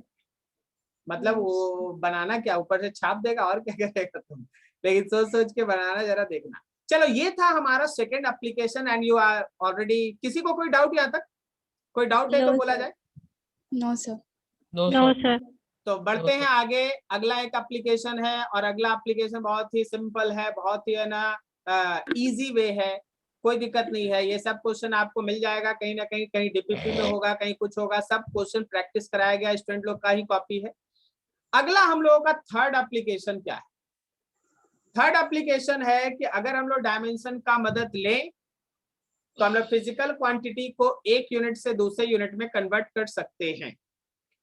मतलब वो बनाना क्या, ऊपर से छाप देगा और क्या करेगा तुम, लेकिन सोच सोच के बनाना, जरा देखना। चलो, ये था हमारा second application and you are already. किसी को कोई डाउट यहाँ तक? कोई डाउट है तो बोला जाए। No sir. No, no sir. Sir. तो बढ़ते हैं आगे। अगला एक एप्लीकेशन है और अगला एप्लीकेशन बहुत ही सिंपल है, बहुत ही है ना इजी वे है, कोई दिक्कत नहीं है। ये सब क्वेश्चन आपको मिल जाएगा कहीं ना कहीं डीपीपी में होगा, कहीं कुछ होगा। सब क्वेश्चन प्रैक्टिस कराया गया, स्टूडेंट लोग का ही कॉपी है। अगला हम लोगों का थर्ड एप्लीकेशन क्या है? थर्ड एप्लीकेशन है कि अगर हम लोग डायमेंशन का मदद लें तो हम लोग फिजिकल क्वांटिटी को एक यूनिट से दूसरे यूनिट में कन्वर्ट कर सकते हैं।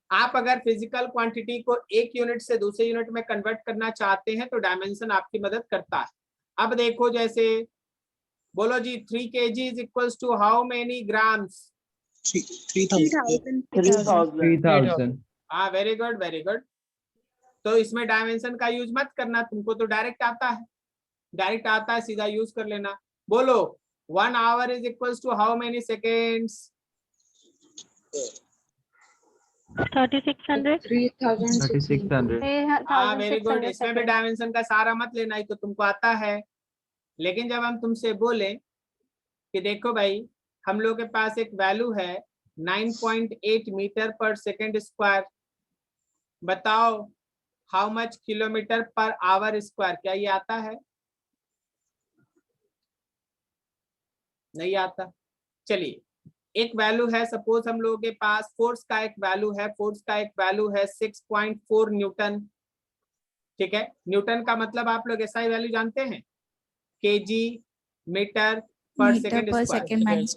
आप अगर फिजिकल क्वांटिटी को एक यूनिट से दूसरे यूनिट में कन्वर्ट करना चाहते हैं तो डायमेंशन आपकी मदद करता है। अब देखो, जैसे बोलो जी 3 kg is equals to how many grams? 3000 हाँ, वेरी गुड वेरी गुड। तो इसमें डायमेंशन का यूज मत करना, तुमको तो डायरेक्ट आता है, डायरेक्ट आता है, सीधा यूज कर लेना। बोलो 1 hour is equals to how many seconds? 3600 हाँ वेरी गुड। इसमें भी 3600 डायमेंशन का सहारा मत लेना, ही तो तुमको आता है। लेकिन जब हम तुमसे बोले कि देखो भाई, हम लोग के पास एक वैल्यू है 9.8 मीटर पर सेकेंड स्क्वायर, बताओ how much kilometre per hour square? क्या ये आता है? नहीं आता। चलिए, एक वैल्यू है, सपोज हम लोगों के पास फोर्स का एक वैल्यू है, फोर्स का एक वैल्यू है 6.4 न्यूटन। ठीक है, न्यूटन का मतलब आप लोग ऐसा ही वैल्यू जानते हैं, केजी मीटर पर मीटर सेकेंड पर स्क्वायर। सेकेंड माइनस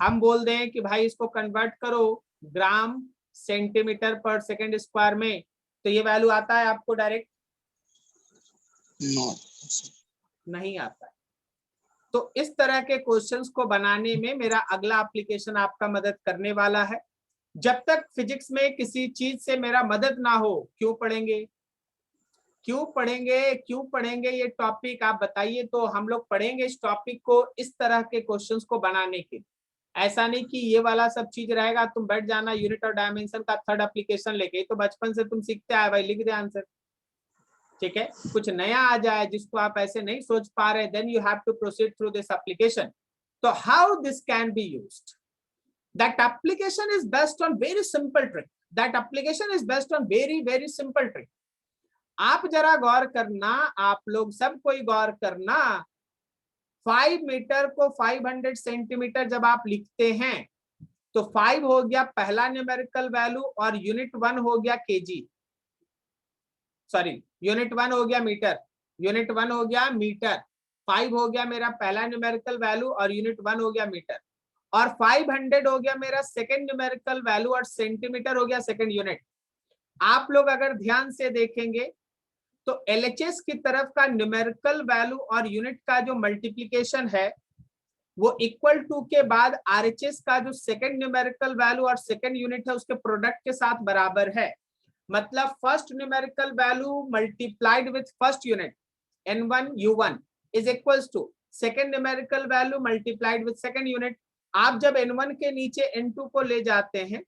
हम बोल दें कि भाई इसको कन्वर्ट करो ग्राम सेंटीमीटर पर सेकेंड स्क्वायर में, तो ये वैल्यू आता है आपको डायरेक्ट? नहीं आता है। तो इस तरह के क्वेश्चंस को बनाने में मेरा अगला एप्लीकेशन आपका मदद करने वाला है। जब तक फिजिक्स में किसी चीज से मेरा मदद ना हो, क्यों पढ़ेंगे? क्यों पढ़ेंगे? क्यों पढ़ेंगे ये टॉपिक आप बताइए। तो हम लोग पढ़ेंगे इस टॉपिक को इस तरह के क्वेश्चंस को बनाने के। ऐसा नहीं कि ये वाला सब चीज रहेगा, तुम बैठ जाना यूनिट और डायमेंशन का थर्ड एप्लीकेशन लेके, तो बचपन से तुम सीखते आए भाई, लिख दे आंसर। ठीक है, कुछ नया आ जाए जिसको आप ऐसे नहीं सोच पा रहे, then you have to proceed through this application. तो how this can be used? That application is based on very simple trick. That application is based on very very simple trick. आप जरा गौर करना, आप लोग सब कोई गौर करना, 5 मीटर को 500 सेंटीमीटर जब आप लिखते हैं तो 5 हो गया पहला न्यूमेरिकल वैल्यू और यूनिट 1 हो गया केजी, सॉरी यूनिट 1 हो गया मीटर, यूनिट 1 हो गया मीटर। 5 हो गया मेरा पहला न्यूमेरिकल वैल्यू और यूनिट 1 हो गया मीटर, और 500 हो गया मेरा सेकंड न्यूमेरिकल वैल्यू और सेंटीमीटर हो गया सेकंड यूनिट। आप लोग अगर ध्यान से देखेंगे तो एलएचएस की तरफ का न्यूमेरिकल वैल्यू और यूनिट का जो मल्टीप्लिकेशन है वो इक्वल टू के बाद आरएचएस का जो सेकंड न्यूमेरिकल वैल्यू और सेकंड यूनिट है उसके प्रोडक्ट के साथ बराबर है। मतलब first numerical value multiplied with first unit n1 u1 is equals to second numerical value multiplied with second unit. आप जब n1 के नीचे n2 को ले जाते हैं,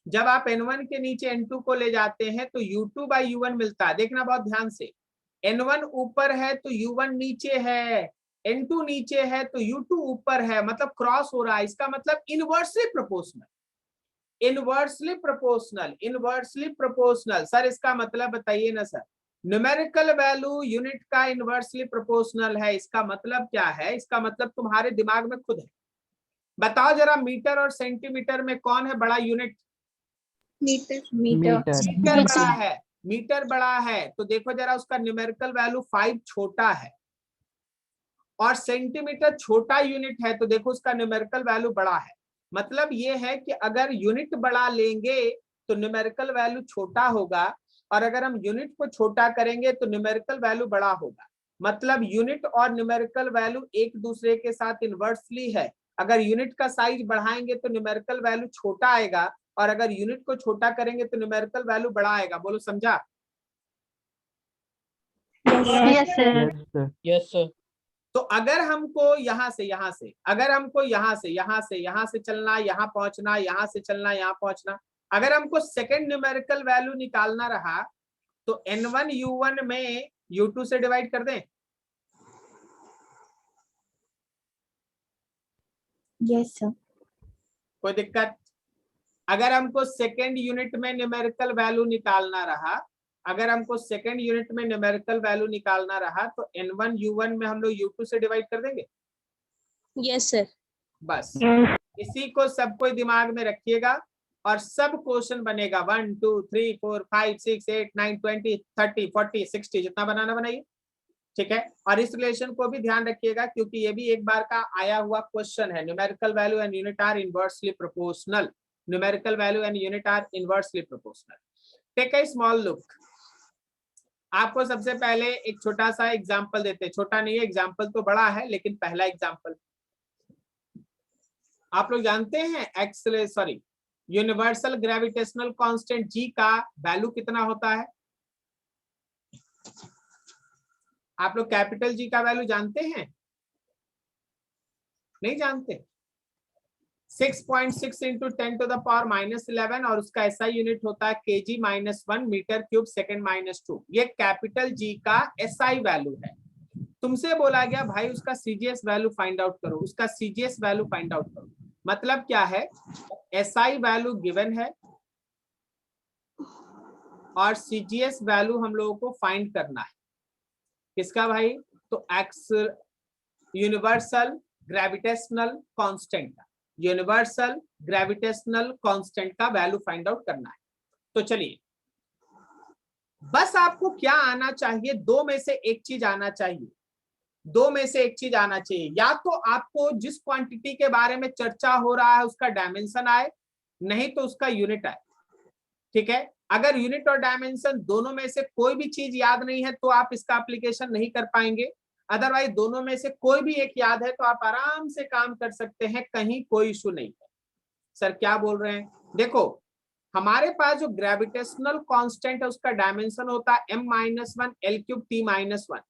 जब आप n1 के नीचे n2 को ले जाते हैं तो u2 by u1 मिलता है। देखना बहुत ध्यान से, n1 ऊपर है तो u1 नीचे है, n2 नीचे है तो u2 ऊपर है, मतलब क्रॉस हो रहा है। इसका मतलब inversely proportional, inversely proportional, inversely proportional. Sir इसका मतलब बताइए ना सर। न्यूमेरिकल वैल्यू यूनिट का इनवर्सली प्रोपोर्शनल है, इसका मतलब क्या है? इसका मतलब तुम्हारे दिमाग में खुद है। बताओ जरा, मीटर और सेंटीमीटर में कौन है बड़ा यूनिट? मीटर मीटर बड़ा है, मीटर बड़ा है। तो देखो जरा, उसका न्यूमेरिकल वैल्यू 5 छोटा है और सेंटीमीटर छोटा यूनिट है, तो देखो उसका न्यूमेरिकल वैल्यू बड़ा है। मतलब ये है कि अगर यूनिट बड़ा लेंगे तो न्यूमेरिकल वैल्यू छोटा होगा, और अगर हम यूनिट को छोटा करेंगे तो न्यूमेरिकल वैल्यू बड़ा होगा। मतलब यूनिट और न्यूमेरिकल वैल्यू एक दूसरे के साथ इनवर्सली है। अगर यूनिट का साइज बढ़ाएंगे तो न्यूमेरिकल वैल्यू छोटा आएगा, और अगर यूनिट को छोटा करेंगे तो न्यूमेरिकल वैल्यू बड़ा आएगा। बोलो समझा? Yes sir. Yes sir. तो अगर हमको यहाँ से अगर हमको यहाँ से चलना, यहाँ पहुंचना, यहाँ से चलना, यहाँ पहुंचना, अगर हमको सेकंड न्यूमेरिकल वैल्यू निकालना रहा तो n1 u1 में u2 से डिवाइड कर दें। Yes sir. कोई दिक्कत? अगर हमको सेकंड यूनिट में न्यूमेरिकल वैल्यू निकालना रहा, अगर हमको सेकंड यूनिट में न्यूमेरिकल वैल्यू निकालना रहा तो n1 u1 में हम लोग u2 से डिवाइड कर देंगे। Yes sir. बस इसी को सब कोई दिमाग में रखिएगा। और सब क्वेश्चन बनेगा 1 2 3 4 5 6 8 9 20 30 40 60 जितना बनाना बनाइए, ठीक है। और इस रिलेशन को भी ध्यान रखिएगा क्योंकि ये भी एक बार का आया हुआ क्वेश्चन है। Numerical value and unit are inversely proportional, numerical value and unit are inversely proportional. Take a small look. आपको सबसे पहले एक छोटा सा एग्जांपल देते हैं, छोटा नहीं है एग्जांपल तो बड़ा है, लेकिन पहला एग्जांपल आप लोग जानते हैं यूनिवर्सल ग्रेविटेशनल कांस्टेंट जी का वैल्यू कितना होता है? आप लोग कैपिटल जी का वैल्यू जानते हैं? नहीं जानते? 6.6 इंटू 10 टू द पावर -11 और उसका एसआई यूनिट होता है kg -1 मीटर क्यूब सेकंड -2। ये कैपिटल जी का एसआई वैल्यू है। तुमसे बोला गया भाई उसका सीजीएस वैल्यू फाइंड आउट करो, उसका सीजीएस वैल्यू फाइंड आउट करो। मतलब क्या है, एसआई वैल्यू गिवन है और सीजीएस वैल्यू हम लोगों को फाइंड करना है। किसका भाई? तो एक्स यूनिवर्सल ग्रेविटेशनल कांस्टेंट का, यूनिवर्सल ग्रेविटेशनल कांस्टेंट का वैल्यू फाइंड आउट करना है। तो चलिए, बस आपको क्या आना चाहिए? दो में से एक चीज आना चाहिए, दो में से एक चीज आना चाहिए। या तो आपको जिस क्वांटिटी के बारे में चर्चा हो रहा है उसका डायमेंशन आए, नहीं तो उसका यूनिट आए, ठीक है। अगर यूनिट और डायमेंशन दोनों में से कोई भी चीज याद नहीं है तो आप इसका एप्लीकेशन नहीं कर पाएंगे। अदरवाइज दोनों में से कोई भी एक याद है तो आप आराम से काम कर सकते हैं, कहीं कोई इशू नहीं है। सर क्या बोल रहे हैं? देखो, हमारे पास जो ग्रेविटेशनल कांस्टेंट है उसका डायमेंशन होता है m-1 L³ T-1।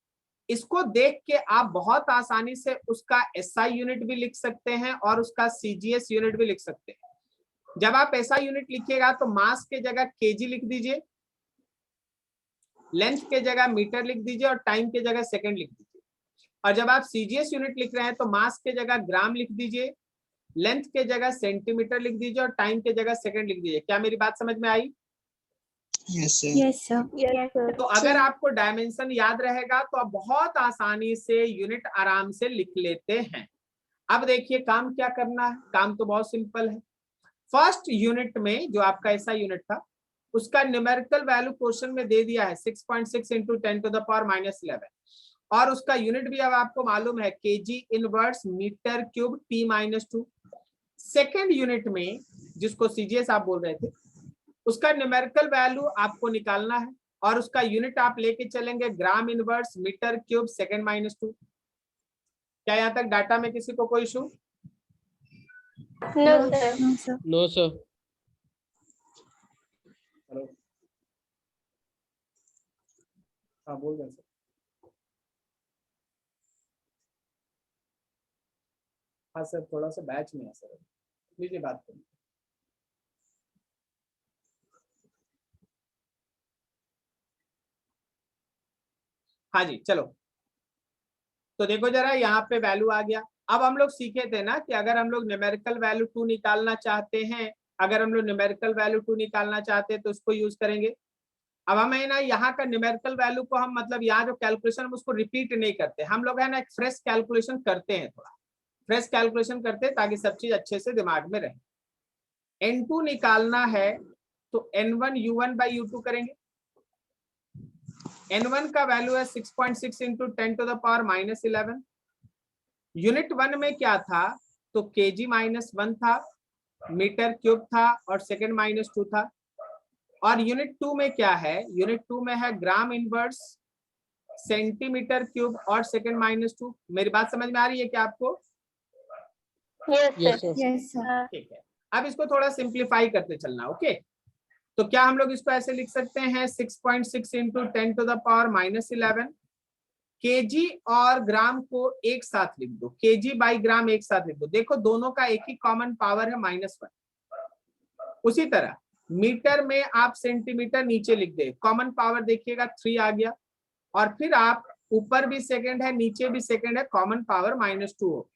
इसको देख के आप बहुत आसानी से उसका एसआई यूनिट भी लिख सकते हैं और उसका सीजीएस यूनिट भी लिख सकते हैं। जब आप एसआई यूनिट लिखिएगा तो मास के जगह केजी लिख दीजिए, लेंथ के जगह मीटर लिख दीजिए और टाइम के जगह सेकंड लिख दीजिए। और जब आप सीजीएस यूनिट लिख रहे हैं तो मास के जगह ग्राम लिख दीजिए, लेंथ के जगह सेंटीमीटर लिख दीजिए और टाइम के जगह सेकंड लिख दीजिए। क्या मेरी बात समझ में आई? Yes sir. तो अगर आपको डायमेंशन याद रहेगा तो आप बहुत आसानी से यूनिट आराम से लिख लेते हैं। अब देखिए काम क्या करना है, काम तो बहुत सिंपल है। फर्स्ट यूनिट में जो आपका ऐसा यूनिट था उसका न्यूमेरिकल वैल्यू क्वेश्चन में दे दिया है 6.6 इंटू 10 टू द पावर -11 और उसका यूनिट भी अब आपको मालूम है kg inverse metre cube T-2। Second unit में जिसको सीजीएस आप बोल रहे थे उसका न्यूमेरिकल वैल्यू आपको निकालना है और उसका यूनिट आप लेके चलेंगे gram inverse metre cube second -2। क्या यहाँ तक डाटा में किसी को कोई issue? No sir. No sir. Hello, हाँ बोल रहे सर। हाँ सर, थोड़ा सा बैच में है सर, लीजिए बात करिए। हाँ जी चलो, तो देखो जरा यहाँ पे वैल्यू आ गया। अब हम लोग सीखे थे ना कि अगर हम लोग न्यूमेरिकल वैल्यू 2 निकालना चाहते हैं, अगर हम लोग न्यूमेरिकल वैल्यू 2 निकालना चाहते हैं तो उसको यूज करेंगे। अब हमें ना यहाँ का न्यूमेरिकल वैल्यू को हम मतलब यहाँ जो कैलकुलेशन हम उसको रिपीट नहीं करते, हम लोग है ना एक फ्रेश कैलकुलेशन करते हैं, थोड़ा फ्रेश कैलकुलेशन करते हैं ताकि सब चीज अच्छे से दिमाग में रहे। N2 निकालना है तो N1 U1 by U2 करेंगे। N1 का वैल्यू है 6.6 into 10 to the power -11। Unit 1 में क्या था? तो kg -1 था, मीटर क्यूब था और सेकंड -2 था। और यूनिट 2 में क्या है? यूनिट 2 में है ग्राम इनवर्स सेंटीमीटर क्यूब और सेकंड -2। मेरी बात समझ में आ रही है क्या आपको? Yes sir. Yes sir. ठीक है, अब इसको थोड़ा सिंप्लीफाई करते चलना। ओके, तो क्या हम लोग इसको ऐसे लिख सकते हैं 6.6 into 10 to the power -11। Kg और ग्राम को एक साथ लिख दो, केजी बाई ग्राम एक साथ लिख दो। देखो दोनों का एक ही कॉमन पावर है -1। उसी तरह मीटर में आप सेंटीमीटर नीचे लिख दे, कॉमन पावर देखिएगा 3 आ गया। और फिर आप ऊपर भी सेकंड है नीचे भी सेकंड है, कॉमन पावर -2 हो।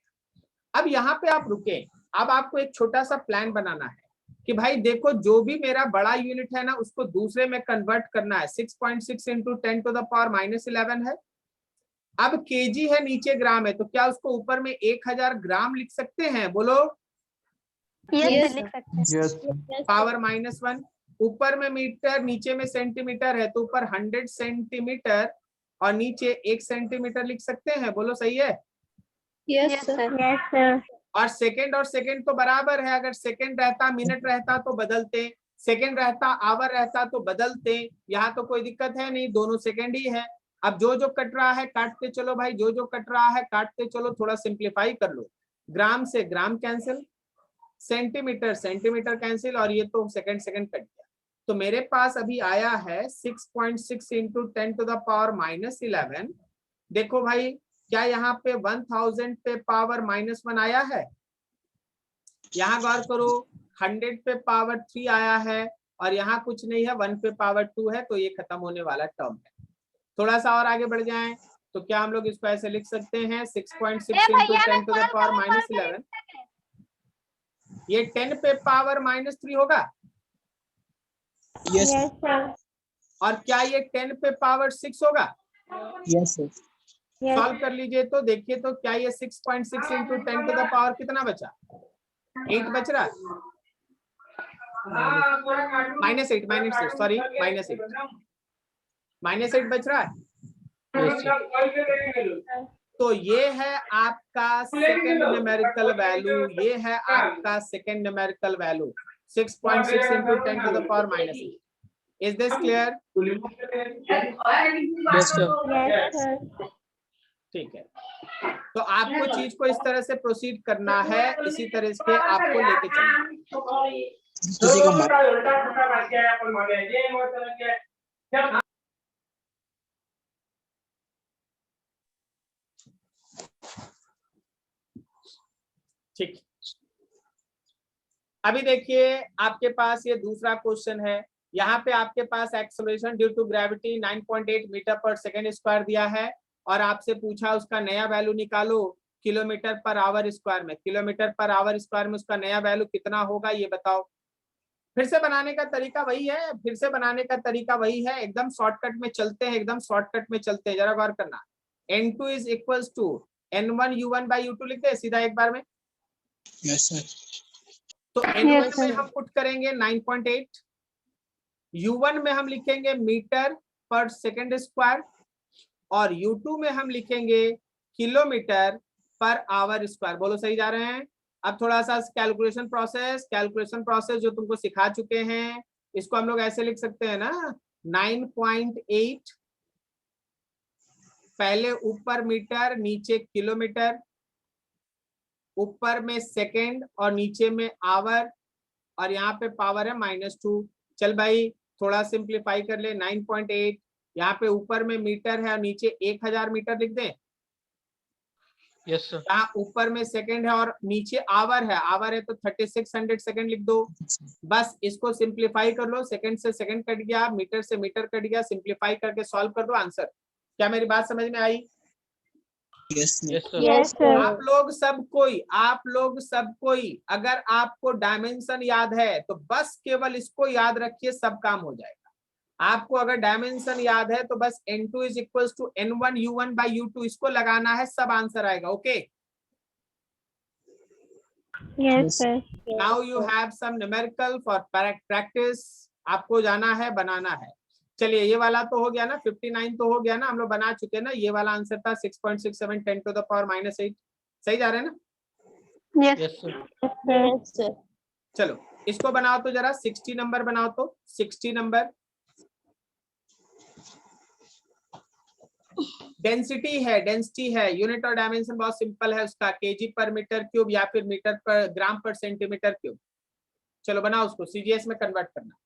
अब यहाँ पे आप रुके, अब आपको एक छोटा सा प्लान बनाना है कि भाई देखो जो भी मेरा बड़ा यूनिट है ना उसको दूसरे में कन्वर्ट करना है। 6.6 इंटू 10 टू द पावर -11 है। अब केजी है नीचे ग्राम है, तो क्या उसको ऊपर में 1000 ग्राम लिख सकते हैं? बोलो Yes, sir, लिख सकते हैं. Yes, sir. पावर -1, ऊपर में मीटर नीचे में सेंटीमीटर है, तो ऊपर 100 सेंटीमीटर और नीचे 1 सेंटीमीटर लिख सकते हैं, बोलो सही है। Yes, sir. Yes, sir. और सेकंड तो बराबर है, अगर सेकंड रहता मिनट रहता तो बदलते, सेकंड रहता आवर रहता तो बदलते, यहाँ तो कोई दिक्कत है नहीं, दोनों सेकंड ही है। अब जो जो कट रहा है काटते चलो भाई, जो जो कट रहा है काटते चलो, थोड़ा सिंप्लीफाई कर लो। ग्राम से gram cancel, centimetre centimetre cancel, और ये तो सेकंड सेकंड कट गया। तो मेरे पास अभी आया है 6.6 इंटू 10⁻11। देखो भाई, क्या यहाँ पे 1000 पे पावर -1 आया है? यहाँ गौर करो, 100 पे पावर 3 आया है, और यहाँ कुछ नहीं है, 1 पे पावर 2 है, तो ये खत्म होने वाला टर्म है। थोड़ा सा और आगे बढ़ जाएं तो क्या हम लोग इसको ऐसे लिख सकते हैं, 6.6 इंटू 10⁻11, ये 10 पे पावर -3 होगा। Yes, sir. और क्या ये 10 पे पावर 6 होगा? Yes, sir. Yes. सॉल्व कर लीजिए तो देखिए, तो क्या ये 6.6 इंटू 10⁻, कितना बचा? 8 बच रहा है। -8 सॉरी, -8 बच रहा है। तो ये है आपका सेकंड न्यूमेरिकल वैल्यू, ये है आपका second numerical value 6.6 into 10⁻8। Is this clear? Yes, sir. Yes, sir. ठीक है, तो आपको चीज को इस तरह से प्रोसीड करना है, इसी तरह से आपको लेके चलना है। किसी का माइक ठीक, अभी देखिए आपके पास ये दूसरा क्वेश्चन है। यहाँ पे आपके पास acceleration due to gravity 9.8 metre per second square दिया है, और आपसे पूछा उसका नया वैल्यू निकालो किलोमीटर पर आवर स्क्वायर में। किलोमीटर पर आवर स्क्वायर में उसका नया वैल्यू कितना होगा ये बताओ। फिर से बनाने का तरीका वही है, फिर से बनाने का तरीका वही है, एकदम शॉर्टकट में चलते हैं, एकदम शॉर्टकट में चलते हैं, जरा गौर करना। n2 is equals to n1 u1 by u2 लिखते हैं सीधा एक बार में। Yes, sir. तो n1 में हम पुट करेंगे 9.8, u1 में हम लिखेंगे मीटर पर सेकेंड स्क्वायर, और u2 में हम लिखेंगे किलोमीटर पर आवर स्क्वायर। बोलो सही जा रहे हैं? अब थोड़ा सा कैलकुलेशन प्रोसेस जो तुमको सिखा चुके हैं, इसको हम लोग ऐसे लिख सकते हैं ना, 9.8 पहले ऊपर मीटर नीचे किलोमीटर, ऊपर में सेकेंड और नीचे में आवर, और यहाँ पे पावर है -2। चल भाई थोड़ा सिंप्लीफाई कर ले, 9.8 यहाँ पे ऊपर में मीटर है और नीचे 1000 मीटर लिख दें। Yes, sir. यहाँ ऊपर में सेकंड है और नीचे आवर है तो 3600 सेकंड लिख दो। बस इसको सिंप्लीफाई कर लो, सेकंड से सेकंड कट गया, मीटर से मीटर कट गया, सिंप्लीफाई करके सॉल्व कर दो आंसर। क्या मेरी बात समझ में आई? Yes, sir. Yes, sir. Yes, sir. आप लोग सब कोई अगर आपको डायमेंशन याद है तो बस केवल इसको याद रखिए, सब काम हो जाएगा। आपको अगर डायमेंशन याद है तो बस n2 is equal to n1 u1 by u2 इसको लगाना है, सब आंसर आएगा। Okay, Yes, sir. Now you have some numerical for practice, आपको जाना है बनाना है। चलिए ये वाला तो हो गया ना, 59 तो हो गया ना, हम लोग बना चुके ना। ये वाला आंसर था 6.67 10⁻8। सही जा रहे हैं ना? Yes, Yes, sir. Yes, sir. चलो इसको बनाओ तो जरा, 60 नंबर बनाओ तो, 60 नंबर। डेंसिटी है, यूनिट और डायमेंशन बहुत सिंपल है उसका, केजी पर मीटर क्यूब या फिर मीटर पर ग्राम पर सेंटीमीटर क्यूब। चलो बनाओ उसको, सीजीएस में कन्वर्ट करना।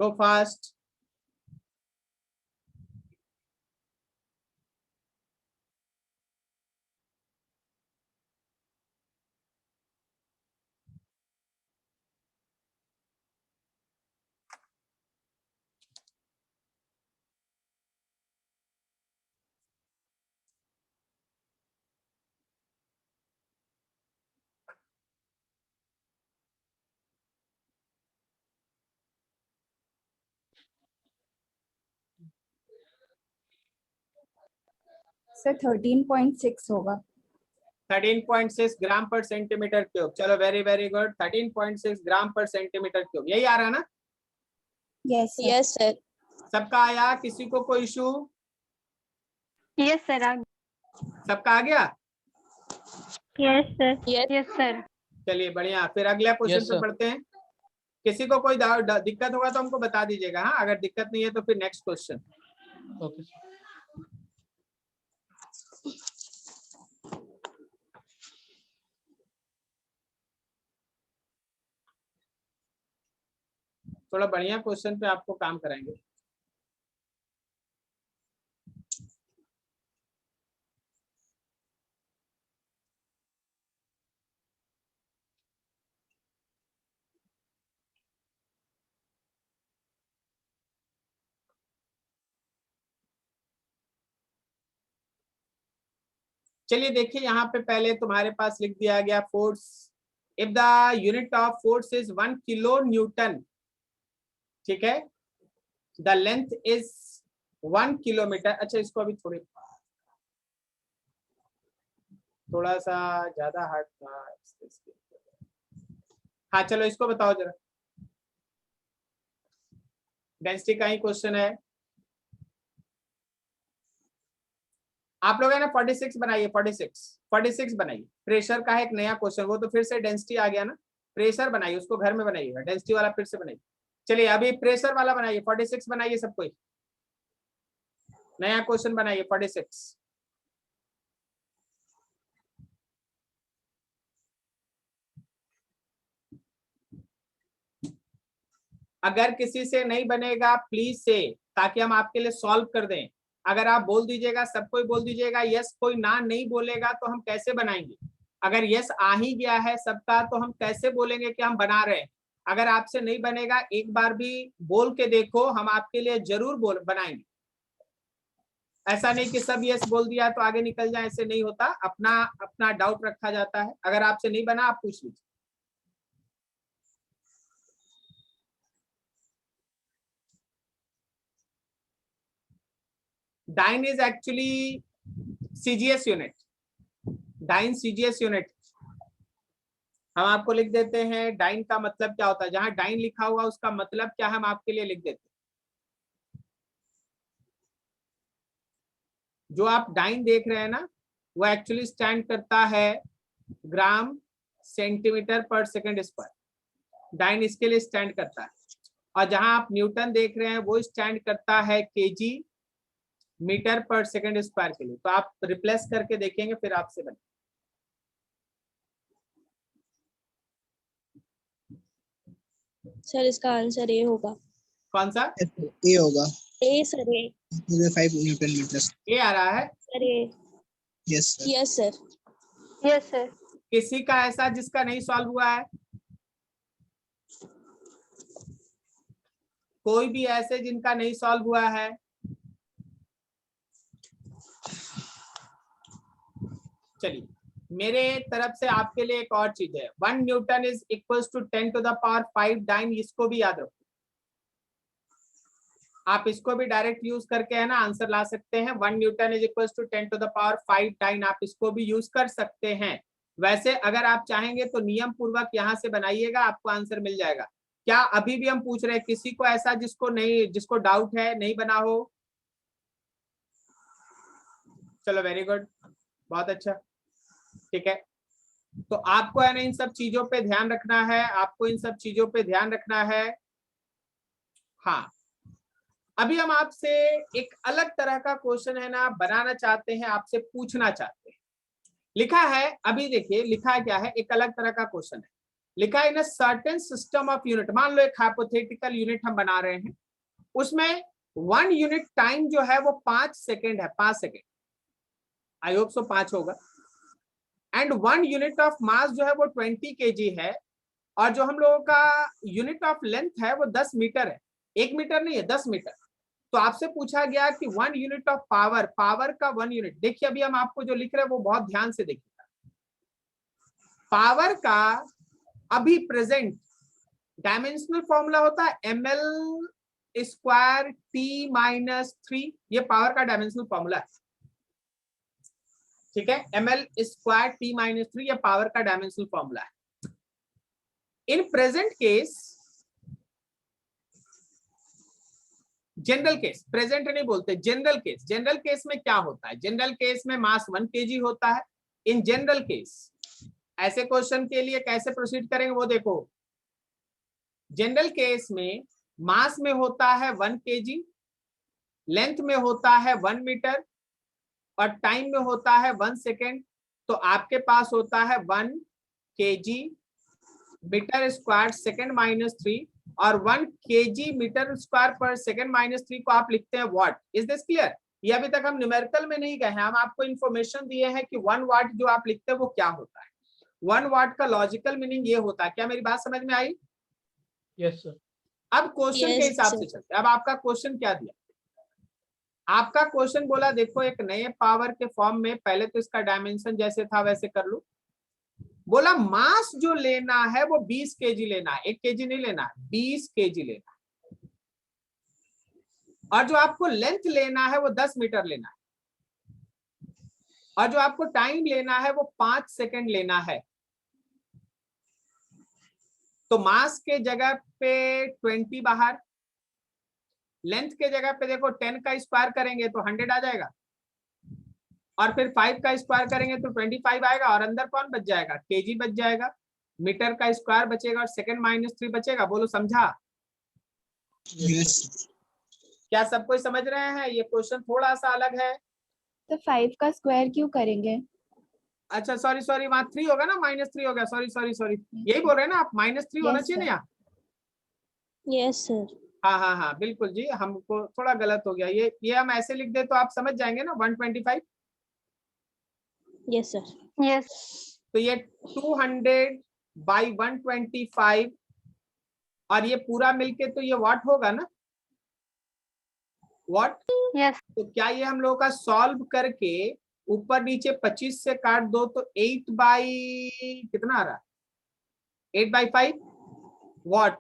Go fast. सर 13.6 होगा। 13.6 ग्राम पर सेंटीमीटर क्यूब। चलो वेरी वेरी गुड, 13.6 ग्राम पर सेंटीमीटर क्यूब, यही आ रहा है ना? Yes sir. Yes sir. सबका आया? किसी को कोई इशू? Yes, sir. सबका आ गया? Yes, sir. Yes. sir. चलिए बढ़िया, फिर अगला क्वेश्चन Yes, पे sir. पढ़ते हैं। किसी को कोई दिक्कत होगा तो हमको बता दीजिएगा। हाँ, अगर दिक्कत नहीं है तो फिर नेक्स्ट क्वेश्चन। Okay. थोड़ा बढ़िया क्वेश्चन पे आपको काम कराएंगे। चलिए देखिए, यहाँ पे पहले तुम्हारे पास लिख दिया गया force. If the unit of force is 1 kilo Newton, ठीक है, द लेंथ इज 1 किलोमीटर। अच्छा, इसको अभी थोड़ा सा ज्यादा हार्ड था। हाँ चलो, इसको बताओ जरा। डेंसिटी का ही क्वेश्चन है। आप लोग है ना 46 बनाइए, 46 बनाइए। प्रेशर का है एक नया क्वेश्चन, वो तो फिर से डेंसिटी आ गया ना। प्रेशर बनाइए, उसको घर में बनाइएगा, डेंसिटी वाला फिर से बनाइए। चलिए अभी प्रेशर वाला बनाइए, 46 बनाइए सब कोई। नया क्वेश्चन बनाइए 46। अगर किसी से नहीं बनेगा प्लीज से, ताकि हम आपके लिए सॉल्व कर दें। अगर आप बोल दीजिएगा, सब कोई बोल दीजिएगा यस, कोई ना नहीं बोलेगा तो हम कैसे बनाएंगे? अगर यस आ ही गया है सबका तो हम कैसे बोलेंगे कि हम बना रहे हैं? अगर आपसे नहीं बनेगा, एक बार भी बोल के देखो, हम आपके लिए जरूर बनाएंगे। ऐसा नहीं कि सब यस बोल दिया तो आगे निकल जाए, ऐसे नहीं होता। अपना अपना डाउट रखा जाता है। अगर आपसे नहीं बना, आप पूछ लीजिए। Dyne is actually CGS unit. Dyne CGS unit हम आपको लिख देते हैं। डाइन का मतलब क्या होता है? जहां डाइन लिखा हुआ उसका मतलब क्या है, हम आपके लिए लिख देते हैं। जो आप डाइन देख रहे हैं ना, वो एक्चुअली स्टैंड करता है ग्राम सेंटीमीटर पर सेकंड स्क्वायर। डाइन इसके लिए स्टैंड करता है। और जहां आप न्यूटन देख रहे हैं, वो स्टैंड करता है केजी मीटर पर सेकंड स्क्वायर के लिए। तो आप रिप्लेस करके देखेंगे, फिर आपसे बने। सर इसका आंसर ए होगा। कौन सा? ए होगा। A sir, A. 5 newton metre. A आ रहा है? Sir A. Yes sir. Yes sir. Yes, sir. किसी का ऐसा जिसका नहीं सॉल्व हुआ है? कोई भी ऐसे जिनका नहीं सॉल्व हुआ है? चलिए, मेरे तरफ से आपके लिए एक और चीज है। 1 newton is equals to 10 to the power 5 dyne. इसको भी याद रखो। आप इसको भी डायरेक्ट यूज करके है ना आंसर ला सकते हैं। 1 newton is equals to 10 to the power 5 dyne. आप इसको भी यूज कर सकते हैं। वैसे अगर आप चाहेंगे तो नियम पूर्वक यहाँ से बनाइएगा, आपको आंसर मिल जाएगा। क्या अभी भी हम पूछ रहे हैं किसी को ऐसा जिसको डाउट है, नहीं बना हो? चलो वेरी गुड, बहुत अच्छा, ठीक है। तो आपको है ना इन सब चीजों पे ध्यान रखना है। आपको इन सब चीजों पे ध्यान रखना है। हाँ, अभी हम आपसे एक अलग तरह का क्वेश्चन है ना बनाना चाहते हैं, आपसे पूछना चाहते हैं। लिखा है, अभी देखिए लिखा क्या है, एक अलग तरह का क्वेश्चन है। लिखा है in a certain system of unit. मान लो एक हाइपोथेटिकल यूनिट हम बना रहे हैं, उसमें 1 यूनिट टाइम जो है वो 5 सेकेंड है। 5 सेकेंड, आई होप सो 5 होगा। एंड 1 यूनिट ऑफ मास जो है वो 20 kg है। और जो हम लोगों का यूनिट ऑफ लेंथ है वो 10 मीटर है। 1 मीटर नहीं है, 10 मीटर। तो आपसे पूछा गया कि 1 यूनिट ऑफ पावर, पावर का 1 यूनिट। देखिए अभी हम आपको जो लिख रहे हैं वो बहुत ध्यान से देखिएगा। पावर का अभी प्रेजेंट डायमेंशनल फॉर्मूला होता है ml² t - 3। ये पावर का डायमेंशनल फॉर्मूला है। ठीक है, ml स्क्वायर t माइनस 3 ये पावर का डायमेंशनल फॉर्मूला है। In present case, general case, present नहीं बोलते, जनरल केस, जनरल केस में क्या होता है, जनरल केस में मास 1 kg होता है। इन जनरल केस ऐसे क्वेश्चन के लिए कैसे प्रोसीड करेंगे वो देखो। जनरल केस में मास में होता है 1 kg, लेंथ में होता है 1 मीटर और टाइम में होता है 1 सेकेंड। तो आपके पास होता है 1 kg metre square second minus 3 और 1 kg मीटर स्क्वायर पर सेकेंड माइनस 3 को आप लिखते हैं वाट। Is this clear? ये अभी तक हम न्यूमेरिकल में नहीं गए हैं, हम आपको इंफॉर्मेशन दिए हैं कि 1 वाट जो आप लिखते हैं वो क्या होता है। 1 वाट का लॉजिकल मीनिंग ये होता है। क्या मेरी बात समझ में आई? Yes sir. अब क्वेश्चन के हिसाब से चलते हैं। अब आपका क्वेश्चन क्या दिया? आपका क्वेश्चन बोला देखो एक नए पावर के फॉर्म में, पहले तो इसका डायमेंशन जैसे था वैसे कर लो। बोला मास जो लेना है वो 20 kg लेना है, 1 kg नहीं लेना है, 20 kg लेना है। और जो आपको लेंथ लेना है वो 10 मीटर लेना है। और जो आपको टाइम लेना है वो 5 सेकंड लेना है। तो मास के जगह पे 20 बाहर, लेंथ के जगह पे देखो 10 का स्क्वायर करेंगे तो 100 आ जाएगा, और फिर 5 का स्क्वायर करेंगे तो 25 आएगा, और अंदर कौन बच जाएगा? केजी बच जाएगा, मीटर का स्क्वायर बचेगा और सेकंड माइनस 3 बचेगा। बोलो समझा? यस। क्या सब कोई समझ रहे हैं? ये क्वेश्चन थोड़ा सा अलग है। तो 5 का स्क्वायर क्यों करेंगे? अच्छा सॉरी, वहां 3 होगा ना, -3 हो गया, सॉरी, यही बोल रहे हैं ना आप, -3 होना Yes, चाहिए ना यहाँ। Yes sir. हाँ बिल्कुल जी, हमको थोड़ा गलत हो गया। ये हम ऐसे लिख दे तो आप समझ जाएंगे ना, 125। Yes sir. Yes. तो ये 200/125 और ये पूरा मिलके तो ये वाट होगा ना, वाट। Yes. तो क्या ये हम लोगों का सॉल्व करके ऊपर नीचे 25 से काट दो तो 8 बाई कितना आ रहा है? 8/5 वाट।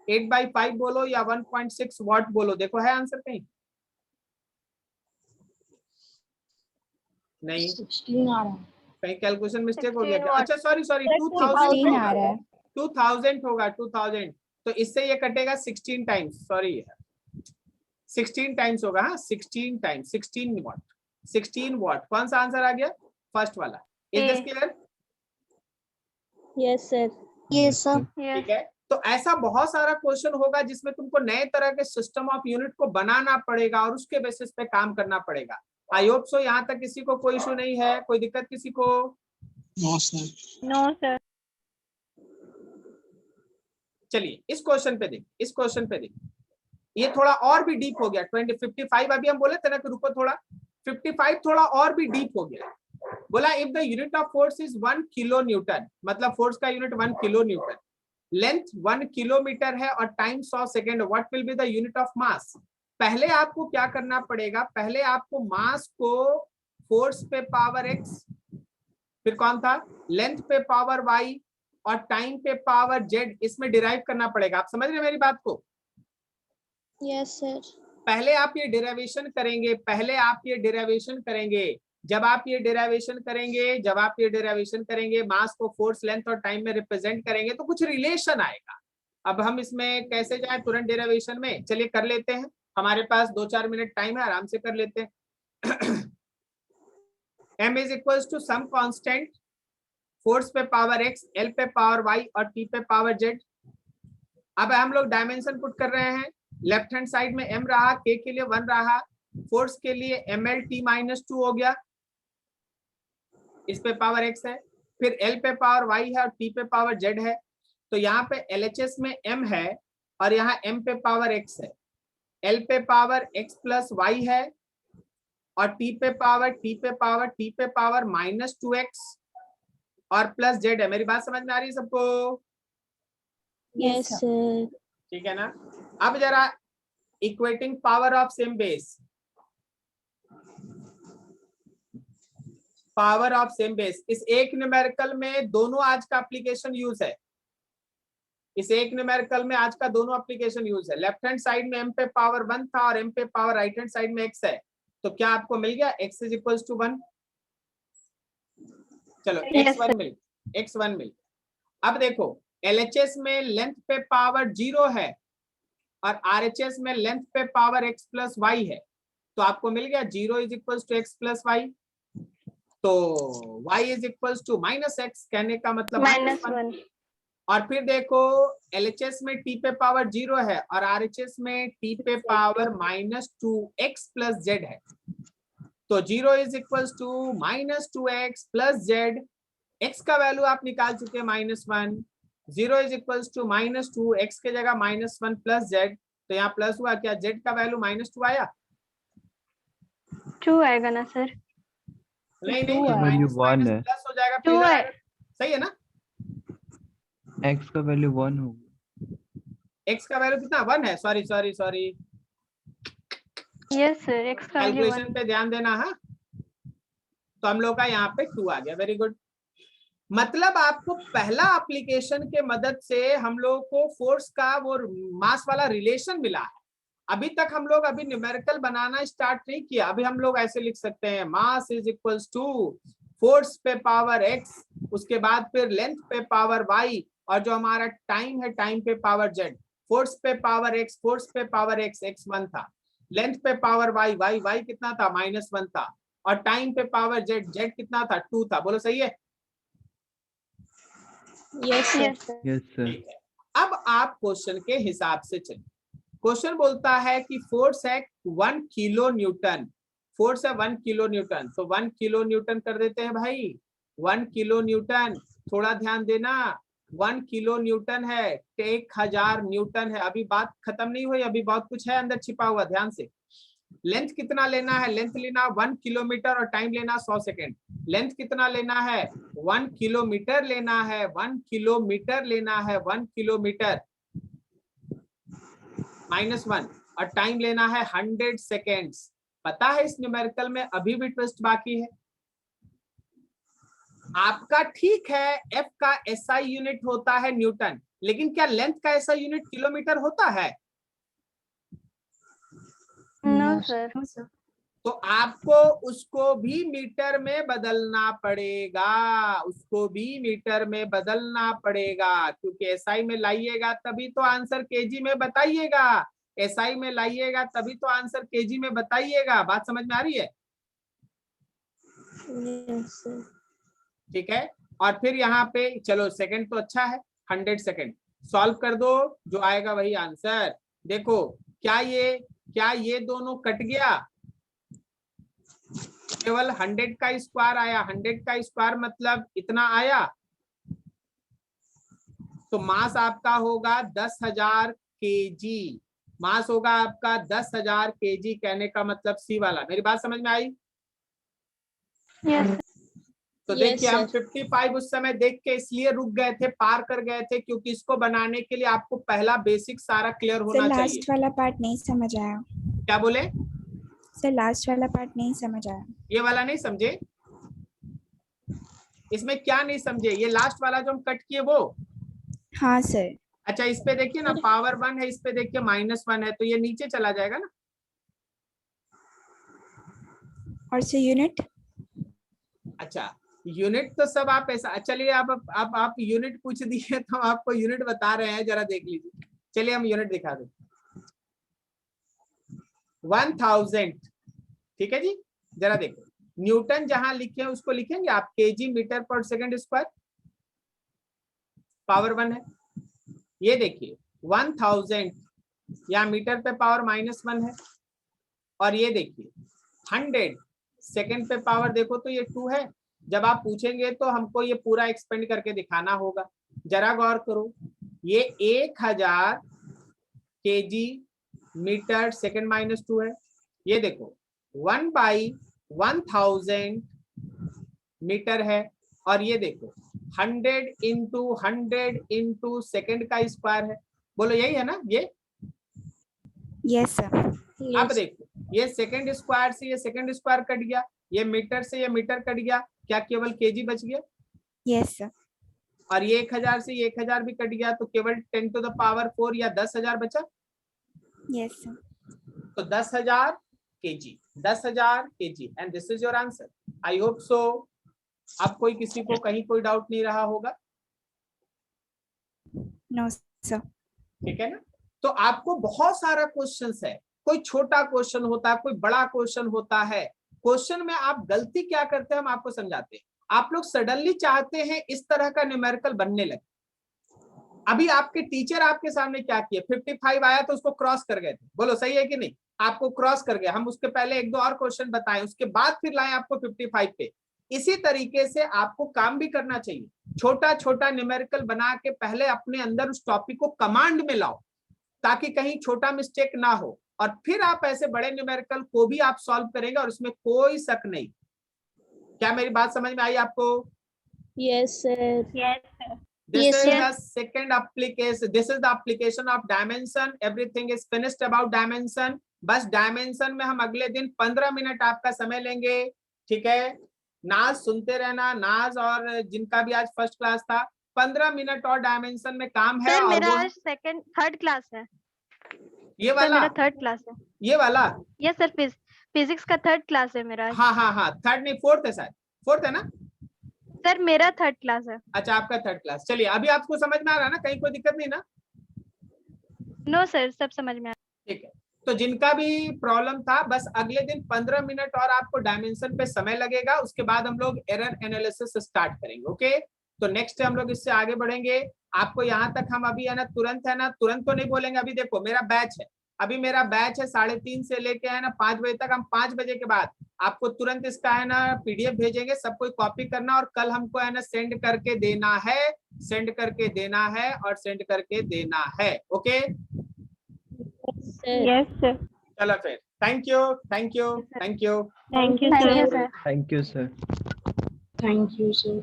8/5 बोलो या 1.6 वाट बोलो, देखो है आंसर कहीं? नहीं, 16 आ रहा है। कहीं कैलकुलेशन मिस्टेक हो गया 16 क्या? watt. अच्छा सॉरी 2000 16 आ होगा, रहा है। 2000 होगा, 2000। तो इससे ये कटेगा 16 टाइम्स, सॉरी 16 टाइम्स होगा। हाँ 16 टाइम्स, 16 वाट, 16 वाट। कौन सा आंसर आ गया? फर्स्ट वाला। Is this clear? Yes sir. Yes sir. Yes. ठीक है, तो ऐसा बहुत सारा क्वेश्चन होगा जिसमें तुमको नए तरह के सिस्टम ऑफ यूनिट को बनाना पड़ेगा और उसके बेसिस पे काम करना पड़ेगा। आई होप सो यहाँ तक किसी को कोई इशू नहीं है, कोई दिक्कत किसी को? No sir. No, sir. चलिए इस क्वेश्चन पे देख, इस क्वेश्चन पे देख, ये थोड़ा और भी डीप हो गया। 55 अभी हम बोले थे ना कि रुको थोड़ा, 55 थोड़ा और भी डीप हो गया। बोला if the unit of force is 1 kilo Newton, मतलब फोर्स का unit 1 kilo Newton, length 1 kilometre है और time 100 second, what will be the unit of mass? पहले आपको क्या करना पड़ेगा? पहले आपको मास को फोर्स पे पावर x, फिर कौन था, लेंथ पे पावर y और टाइम पे पावर z, इसमें डिराइव करना पड़ेगा। आप समझ रहे हैं मेरी बात को? Yes sir. पहले आप ये डेरिवेशन करेंगे, पहले आप ये डेरिवेशन करेंगे। जब आप ये डेरिवेशन करेंगे, जब आप ये डेरिवेशन करेंगे, मास को फोर्स, लेंथ और टाइम में रिप्रेजेंट करेंगे तो कुछ रिलेशन आएगा। अब हम इसमें कैसे जाए तुरंत डेरिवेशन में? चलिए कर लेते हैं, हमारे पास 2-4 मिनट टाइम है, आराम से कर लेते हैं। m is equals to some constant, force पे पावर x, l पे पावर y और t पे पावर z। अब हम लोग डायमेंशन पुट कर रहे हैं। लेफ्ट हैंड साइड में m रहा, k के लिए 1 रहा, फोर्स के लिए ml t-2 हो गया, इस पे पावर x है, फिर l पे पावर y है और t पे पावर z है। तो यहाँ पे LHS में m है और यहाँ m पे पावर x है, l पे पावर x प्लस y है और t पे पावर -2x और प्लस z है। मेरी बात समझ में आ रही है सबको? Yes sir. ठीक है ना? अब जरा equating power of same base, power of same base, इस एक न्यूमेरिकल में दोनों आज का एप्लीकेशन यूज है। इस एक न्यूमेरिकल में आज का दोनों एप्लीकेशन यूज है। लेफ्ट हैंड साइड में m पे पावर 1 था और m पे पावर राइट हैंड साइड में x है। तो क्या आपको मिल गया x इज इक्वल्स टू 1? चलो Yes, x1 मिल, x1 मिल। अब देखो LHS में लेंथ पे पावर 0 है और RHS में लेंथ पे पावर x प्लस वाई है, तो आपको मिल गया 0 is equal to x plus y, तो y is equal to minus x, कहने का मतलब -1. और फिर देखो LHS में t पे पावर 0 है और RHS में t पे पावर -2x प्लस z है, तो 0 is equal to -2x plus z। x का वैल्यू आप निकाल चुके हैं -1, 0 इज इक्वल टू -2, x के जगह -1 प्लस z, तो यहाँ प्लस हुआ, क्या z का वैल्यू -2 आया? 2 आएगा ना सर? नहीं Two नहीं, है। माइनस Value one है। प्लस हो जाएगा, 2 फिर है। आएगा। सही है ना? x का वैल्यू 1 होगा। x का वैल्यू कितना 1 है, sorry sorry sorry, yes sir, x का वैल्यू 1. कैलकुलेशन पे ध्यान देना। हाँ, तो हम लोग का यहाँ पे 2 आ गया, वेरी गुड। मतलब आपको पहला एप्लीकेशन के मदद से हम लोग को फोर्स का वो मास वाला रिलेशन मिला है। अभी तक हम लोग अभी न्यूमेरिकल बनाना स्टार्ट नहीं किया, अभी हम लोग ऐसे लिख सकते हैं mass is equals to force पे पावर x, उसके बाद फिर लेंथ पे पावर y, और जो हमारा टाइम है टाइम पे पावर z। फोर्स पे पावर x, फोर्स पे पावर x x1 था, लेंथ पे पावर y y कितना था -1 था, और टाइम पे पावर z z कितना था 2 था। बोलो सही है? Yes sir. Yes sir. Yes sir. ठीक है, अब आप क्वेश्चन के हिसाब से चलिए। क्वेश्चन बोलता है कि फोर्स है 1 किलो न्यूटन, फोर्स है 1 किलो न्यूटन, तो 1 किलो न्यूटन कर देते हैं भाई, 1 किलो न्यूटन। थोड़ा ध्यान देना, 1 किलो न्यूटन है, 1000 न्यूटन है। अभी बात खत्म नहीं हुई, अभी बहुत कुछ है अंदर छिपा हुआ, ध्यान से। लेंथ कितना लेना है, लेंथ लेना 1 किलोमीटर और टाइम लेना 100 सेकेंड। लेंथ कितना लेना है, 1 किलोमीटर लेना है, 1 किलोमीटर लेना है, 1 किलोमीटर -1, और टाइम लेना है 100 सेकेंड्स। पता है इस न्यूमेरिकल में अभी भी ट्विस्ट बाकी है। आपका ठीक है F का SI यूनिट होता है न्यूटन, लेकिन क्या लेंथ का SI यूनिट किलोमीटर होता है? No sir. तो आपको उसको भी मीटर में बदलना पड़ेगा, उसको भी मीटर में बदलना पड़ेगा, क्योंकि SI में लाइएगा तभी तो आंसर केजी में बताइएगा, SI में लाइएगा तभी तो आंसर केजी में बताइएगा। बात समझ में आ रही है? Yes sir. ठीक है, और फिर यहाँ पे चलो सेकंड तो अच्छा है, 100 सेकंड सॉल्व कर दो, जो आएगा वही आंसर। देखो क्या ये दोनों कट गया, केवल 100 का स्क्वायर आया, 100 का स्क्वायर मतलब इतना आया, तो मास आपका होगा 10,000 केजी, मास होगा आपका 10,000 केजी, कहने का मतलब सी वाला। मेरी बात समझ में आई? यस. तो Yes, देखिए हम sir. 55 उस समय देख के इसलिए रुक गए थे, पार कर गए थे, क्योंकि इसको बनाने के लिए आपको पहला बेसिक सारा क्लियर सर होना चाहिए। लास्ट वाला पार्ट नहीं समझ आया। क्या बोले? सर लास्ट वाला पार्ट नहीं समझ आया। ये वाला नहीं समझे? इसमें क्या नहीं समझे? ये लास्ट वाला जो हम कट किए वो? हाँ सर। अच्छा, इस पे देखिए ना पावर 1 है, इस पे देखिए -1 है, तो ये नीचे चला जाएगा ना। और सर यूनिट? अच्छा, यूनिट तो सब आप ऐसा, चलिए आप यूनिट पूछ दिए तो हम आपको यूनिट बता रहे हैं, जरा देख लीजिए। चलिए हम यूनिट दिखा दें। 1000, ठीक है जी, जरा देखो न्यूटन जहां लिखे हैं उसको लिखेंगे आप केजी मीटर पर सेकंड स्क्वायर, पावर 1 है। ये देखिए 1000 या मीटर पे पावर -1 है, और ये देखिए 100 सेकंड पे पावर देखो तो ये 2 है। जब आप पूछेंगे तो हमको ये पूरा एक्सपेंड करके दिखाना होगा। जरा गौर करो, ये 1000 केजी मीटर सेकंड -2 है। ये देखो 1/1000 मीटर है, और ये देखो 100 इंटू 100 इंटू सेकेंड का स्क्वायर है। बोलो यही है ना ये? Yes sir. अब देखो ये सेकंड स्क्वायर से ये सेकंड स्क्वायर कट गया, ये मीटर से ये मीटर कट गया, क्या केवल केजी बच गया? Yes sir. और ये 1000 से ये 1000 भी कट गया, तो केवल 10⁴ या 10,000 बचा। Yes sir. तो 10,000 KG, 10,000 KG, and this is your answer. I hope so अब कोई किसी को कहीं कोई डाउट नहीं रहा होगा? No sir. ठीक है ना? तो आपको बहुत सारा क्वेश्चंस है, कोई छोटा क्वेश्चन होता है, कोई बड़ा क्वेश्चन होता है। क्वेश्चन में आप गलती क्या करते हैं हम आपको समझाते हैं। आप लोग सडनली चाहते हैं इस तरह का न्यूमेरिकल बनने लगे। अभी आपके टीचर आपके सामने क्या किए, 55 आया तो उसको क्रॉस कर गए थे, बोलो सही है कि नहीं? आपको क्रॉस कर गए, हम उसके पहले एक दो और क्वेश्चन बताएं, उसके बाद फिर लाएं आपको 55 पे। इसी तरीके से आपको काम भी करना चाहिए, छोटा छोटा न्यूमेरिकल बना के पहले अपने अंदर उस टॉपिक को कमांड में लाओ, ताकि कहीं छोटा मिस्टेक ना हो, और फिर आप ऐसे बड़े न्यूमेरिकल को भी आप सॉल्व करेंगे और उसमें कोई शक नहीं। क्या मेरी बात समझ में आई आपको? Yes sir. Yes sir. This Yes, is sir. the second application. This is the application of dimension. Everything is finished about dimension. बस डायमेंशन में हम अगले दिन 15 मिनट आपका समय लेंगे, ठीक है? नाज सुनते रहना, नाज और जिनका भी आज फर्स्ट क्लास था, 15 मिनट और डायमेंशन में काम है। सर और मेरा वो आज थर्ड क्लास है। ये सर वाला, मेरा थर्ड क्लास है। ये वाला, यस सर, फिजिक्स का थर्ड क्लास है मेरा आज। हाँ, थर्ड नहीं, फोर्थ है शायद, फोर्थ है ना? सर मेरा थर्ड क्लास है। अच्छा, आपका थर्ड क्लास। चलिए, अभी आपको समझ में आ रहा है ना? कहीं कोई दिक्कत नहीं ना? नो सर, सब समझ में आया। ठीक है, तो जिनका भी प्रॉब्लम था, बस अगले दिन 15 मिनट और आपको डायमेंशन पे समय लगेगा, उसके बाद हम लोग एरर एनालिसिस स्टार्ट करेंगे। ओके, तो नेक्स्ट हम लोग इससे आगे बढ़ेंगे। आपको यहाँ तक हम अभी है ना तुरंत तो नहीं बोलेंगे। अभी देखो मेरा बैच है, अभी मेरा बैच है 3:30 से लेके है ना 5 बजे तक। हम 5 बजे के बाद आपको तुरंत इसका है ना PDF भेजेंगे, सब कोई कॉपी करना और कल हमको है ना सेंड करके देना है, सेंड करके देना है और सेंड करके देना है। Okay, yes sir. चलो फिर, thank you, thank you, thank you. Thank you Thank you, sir. sir. Thank you, sir. Thank you, sir.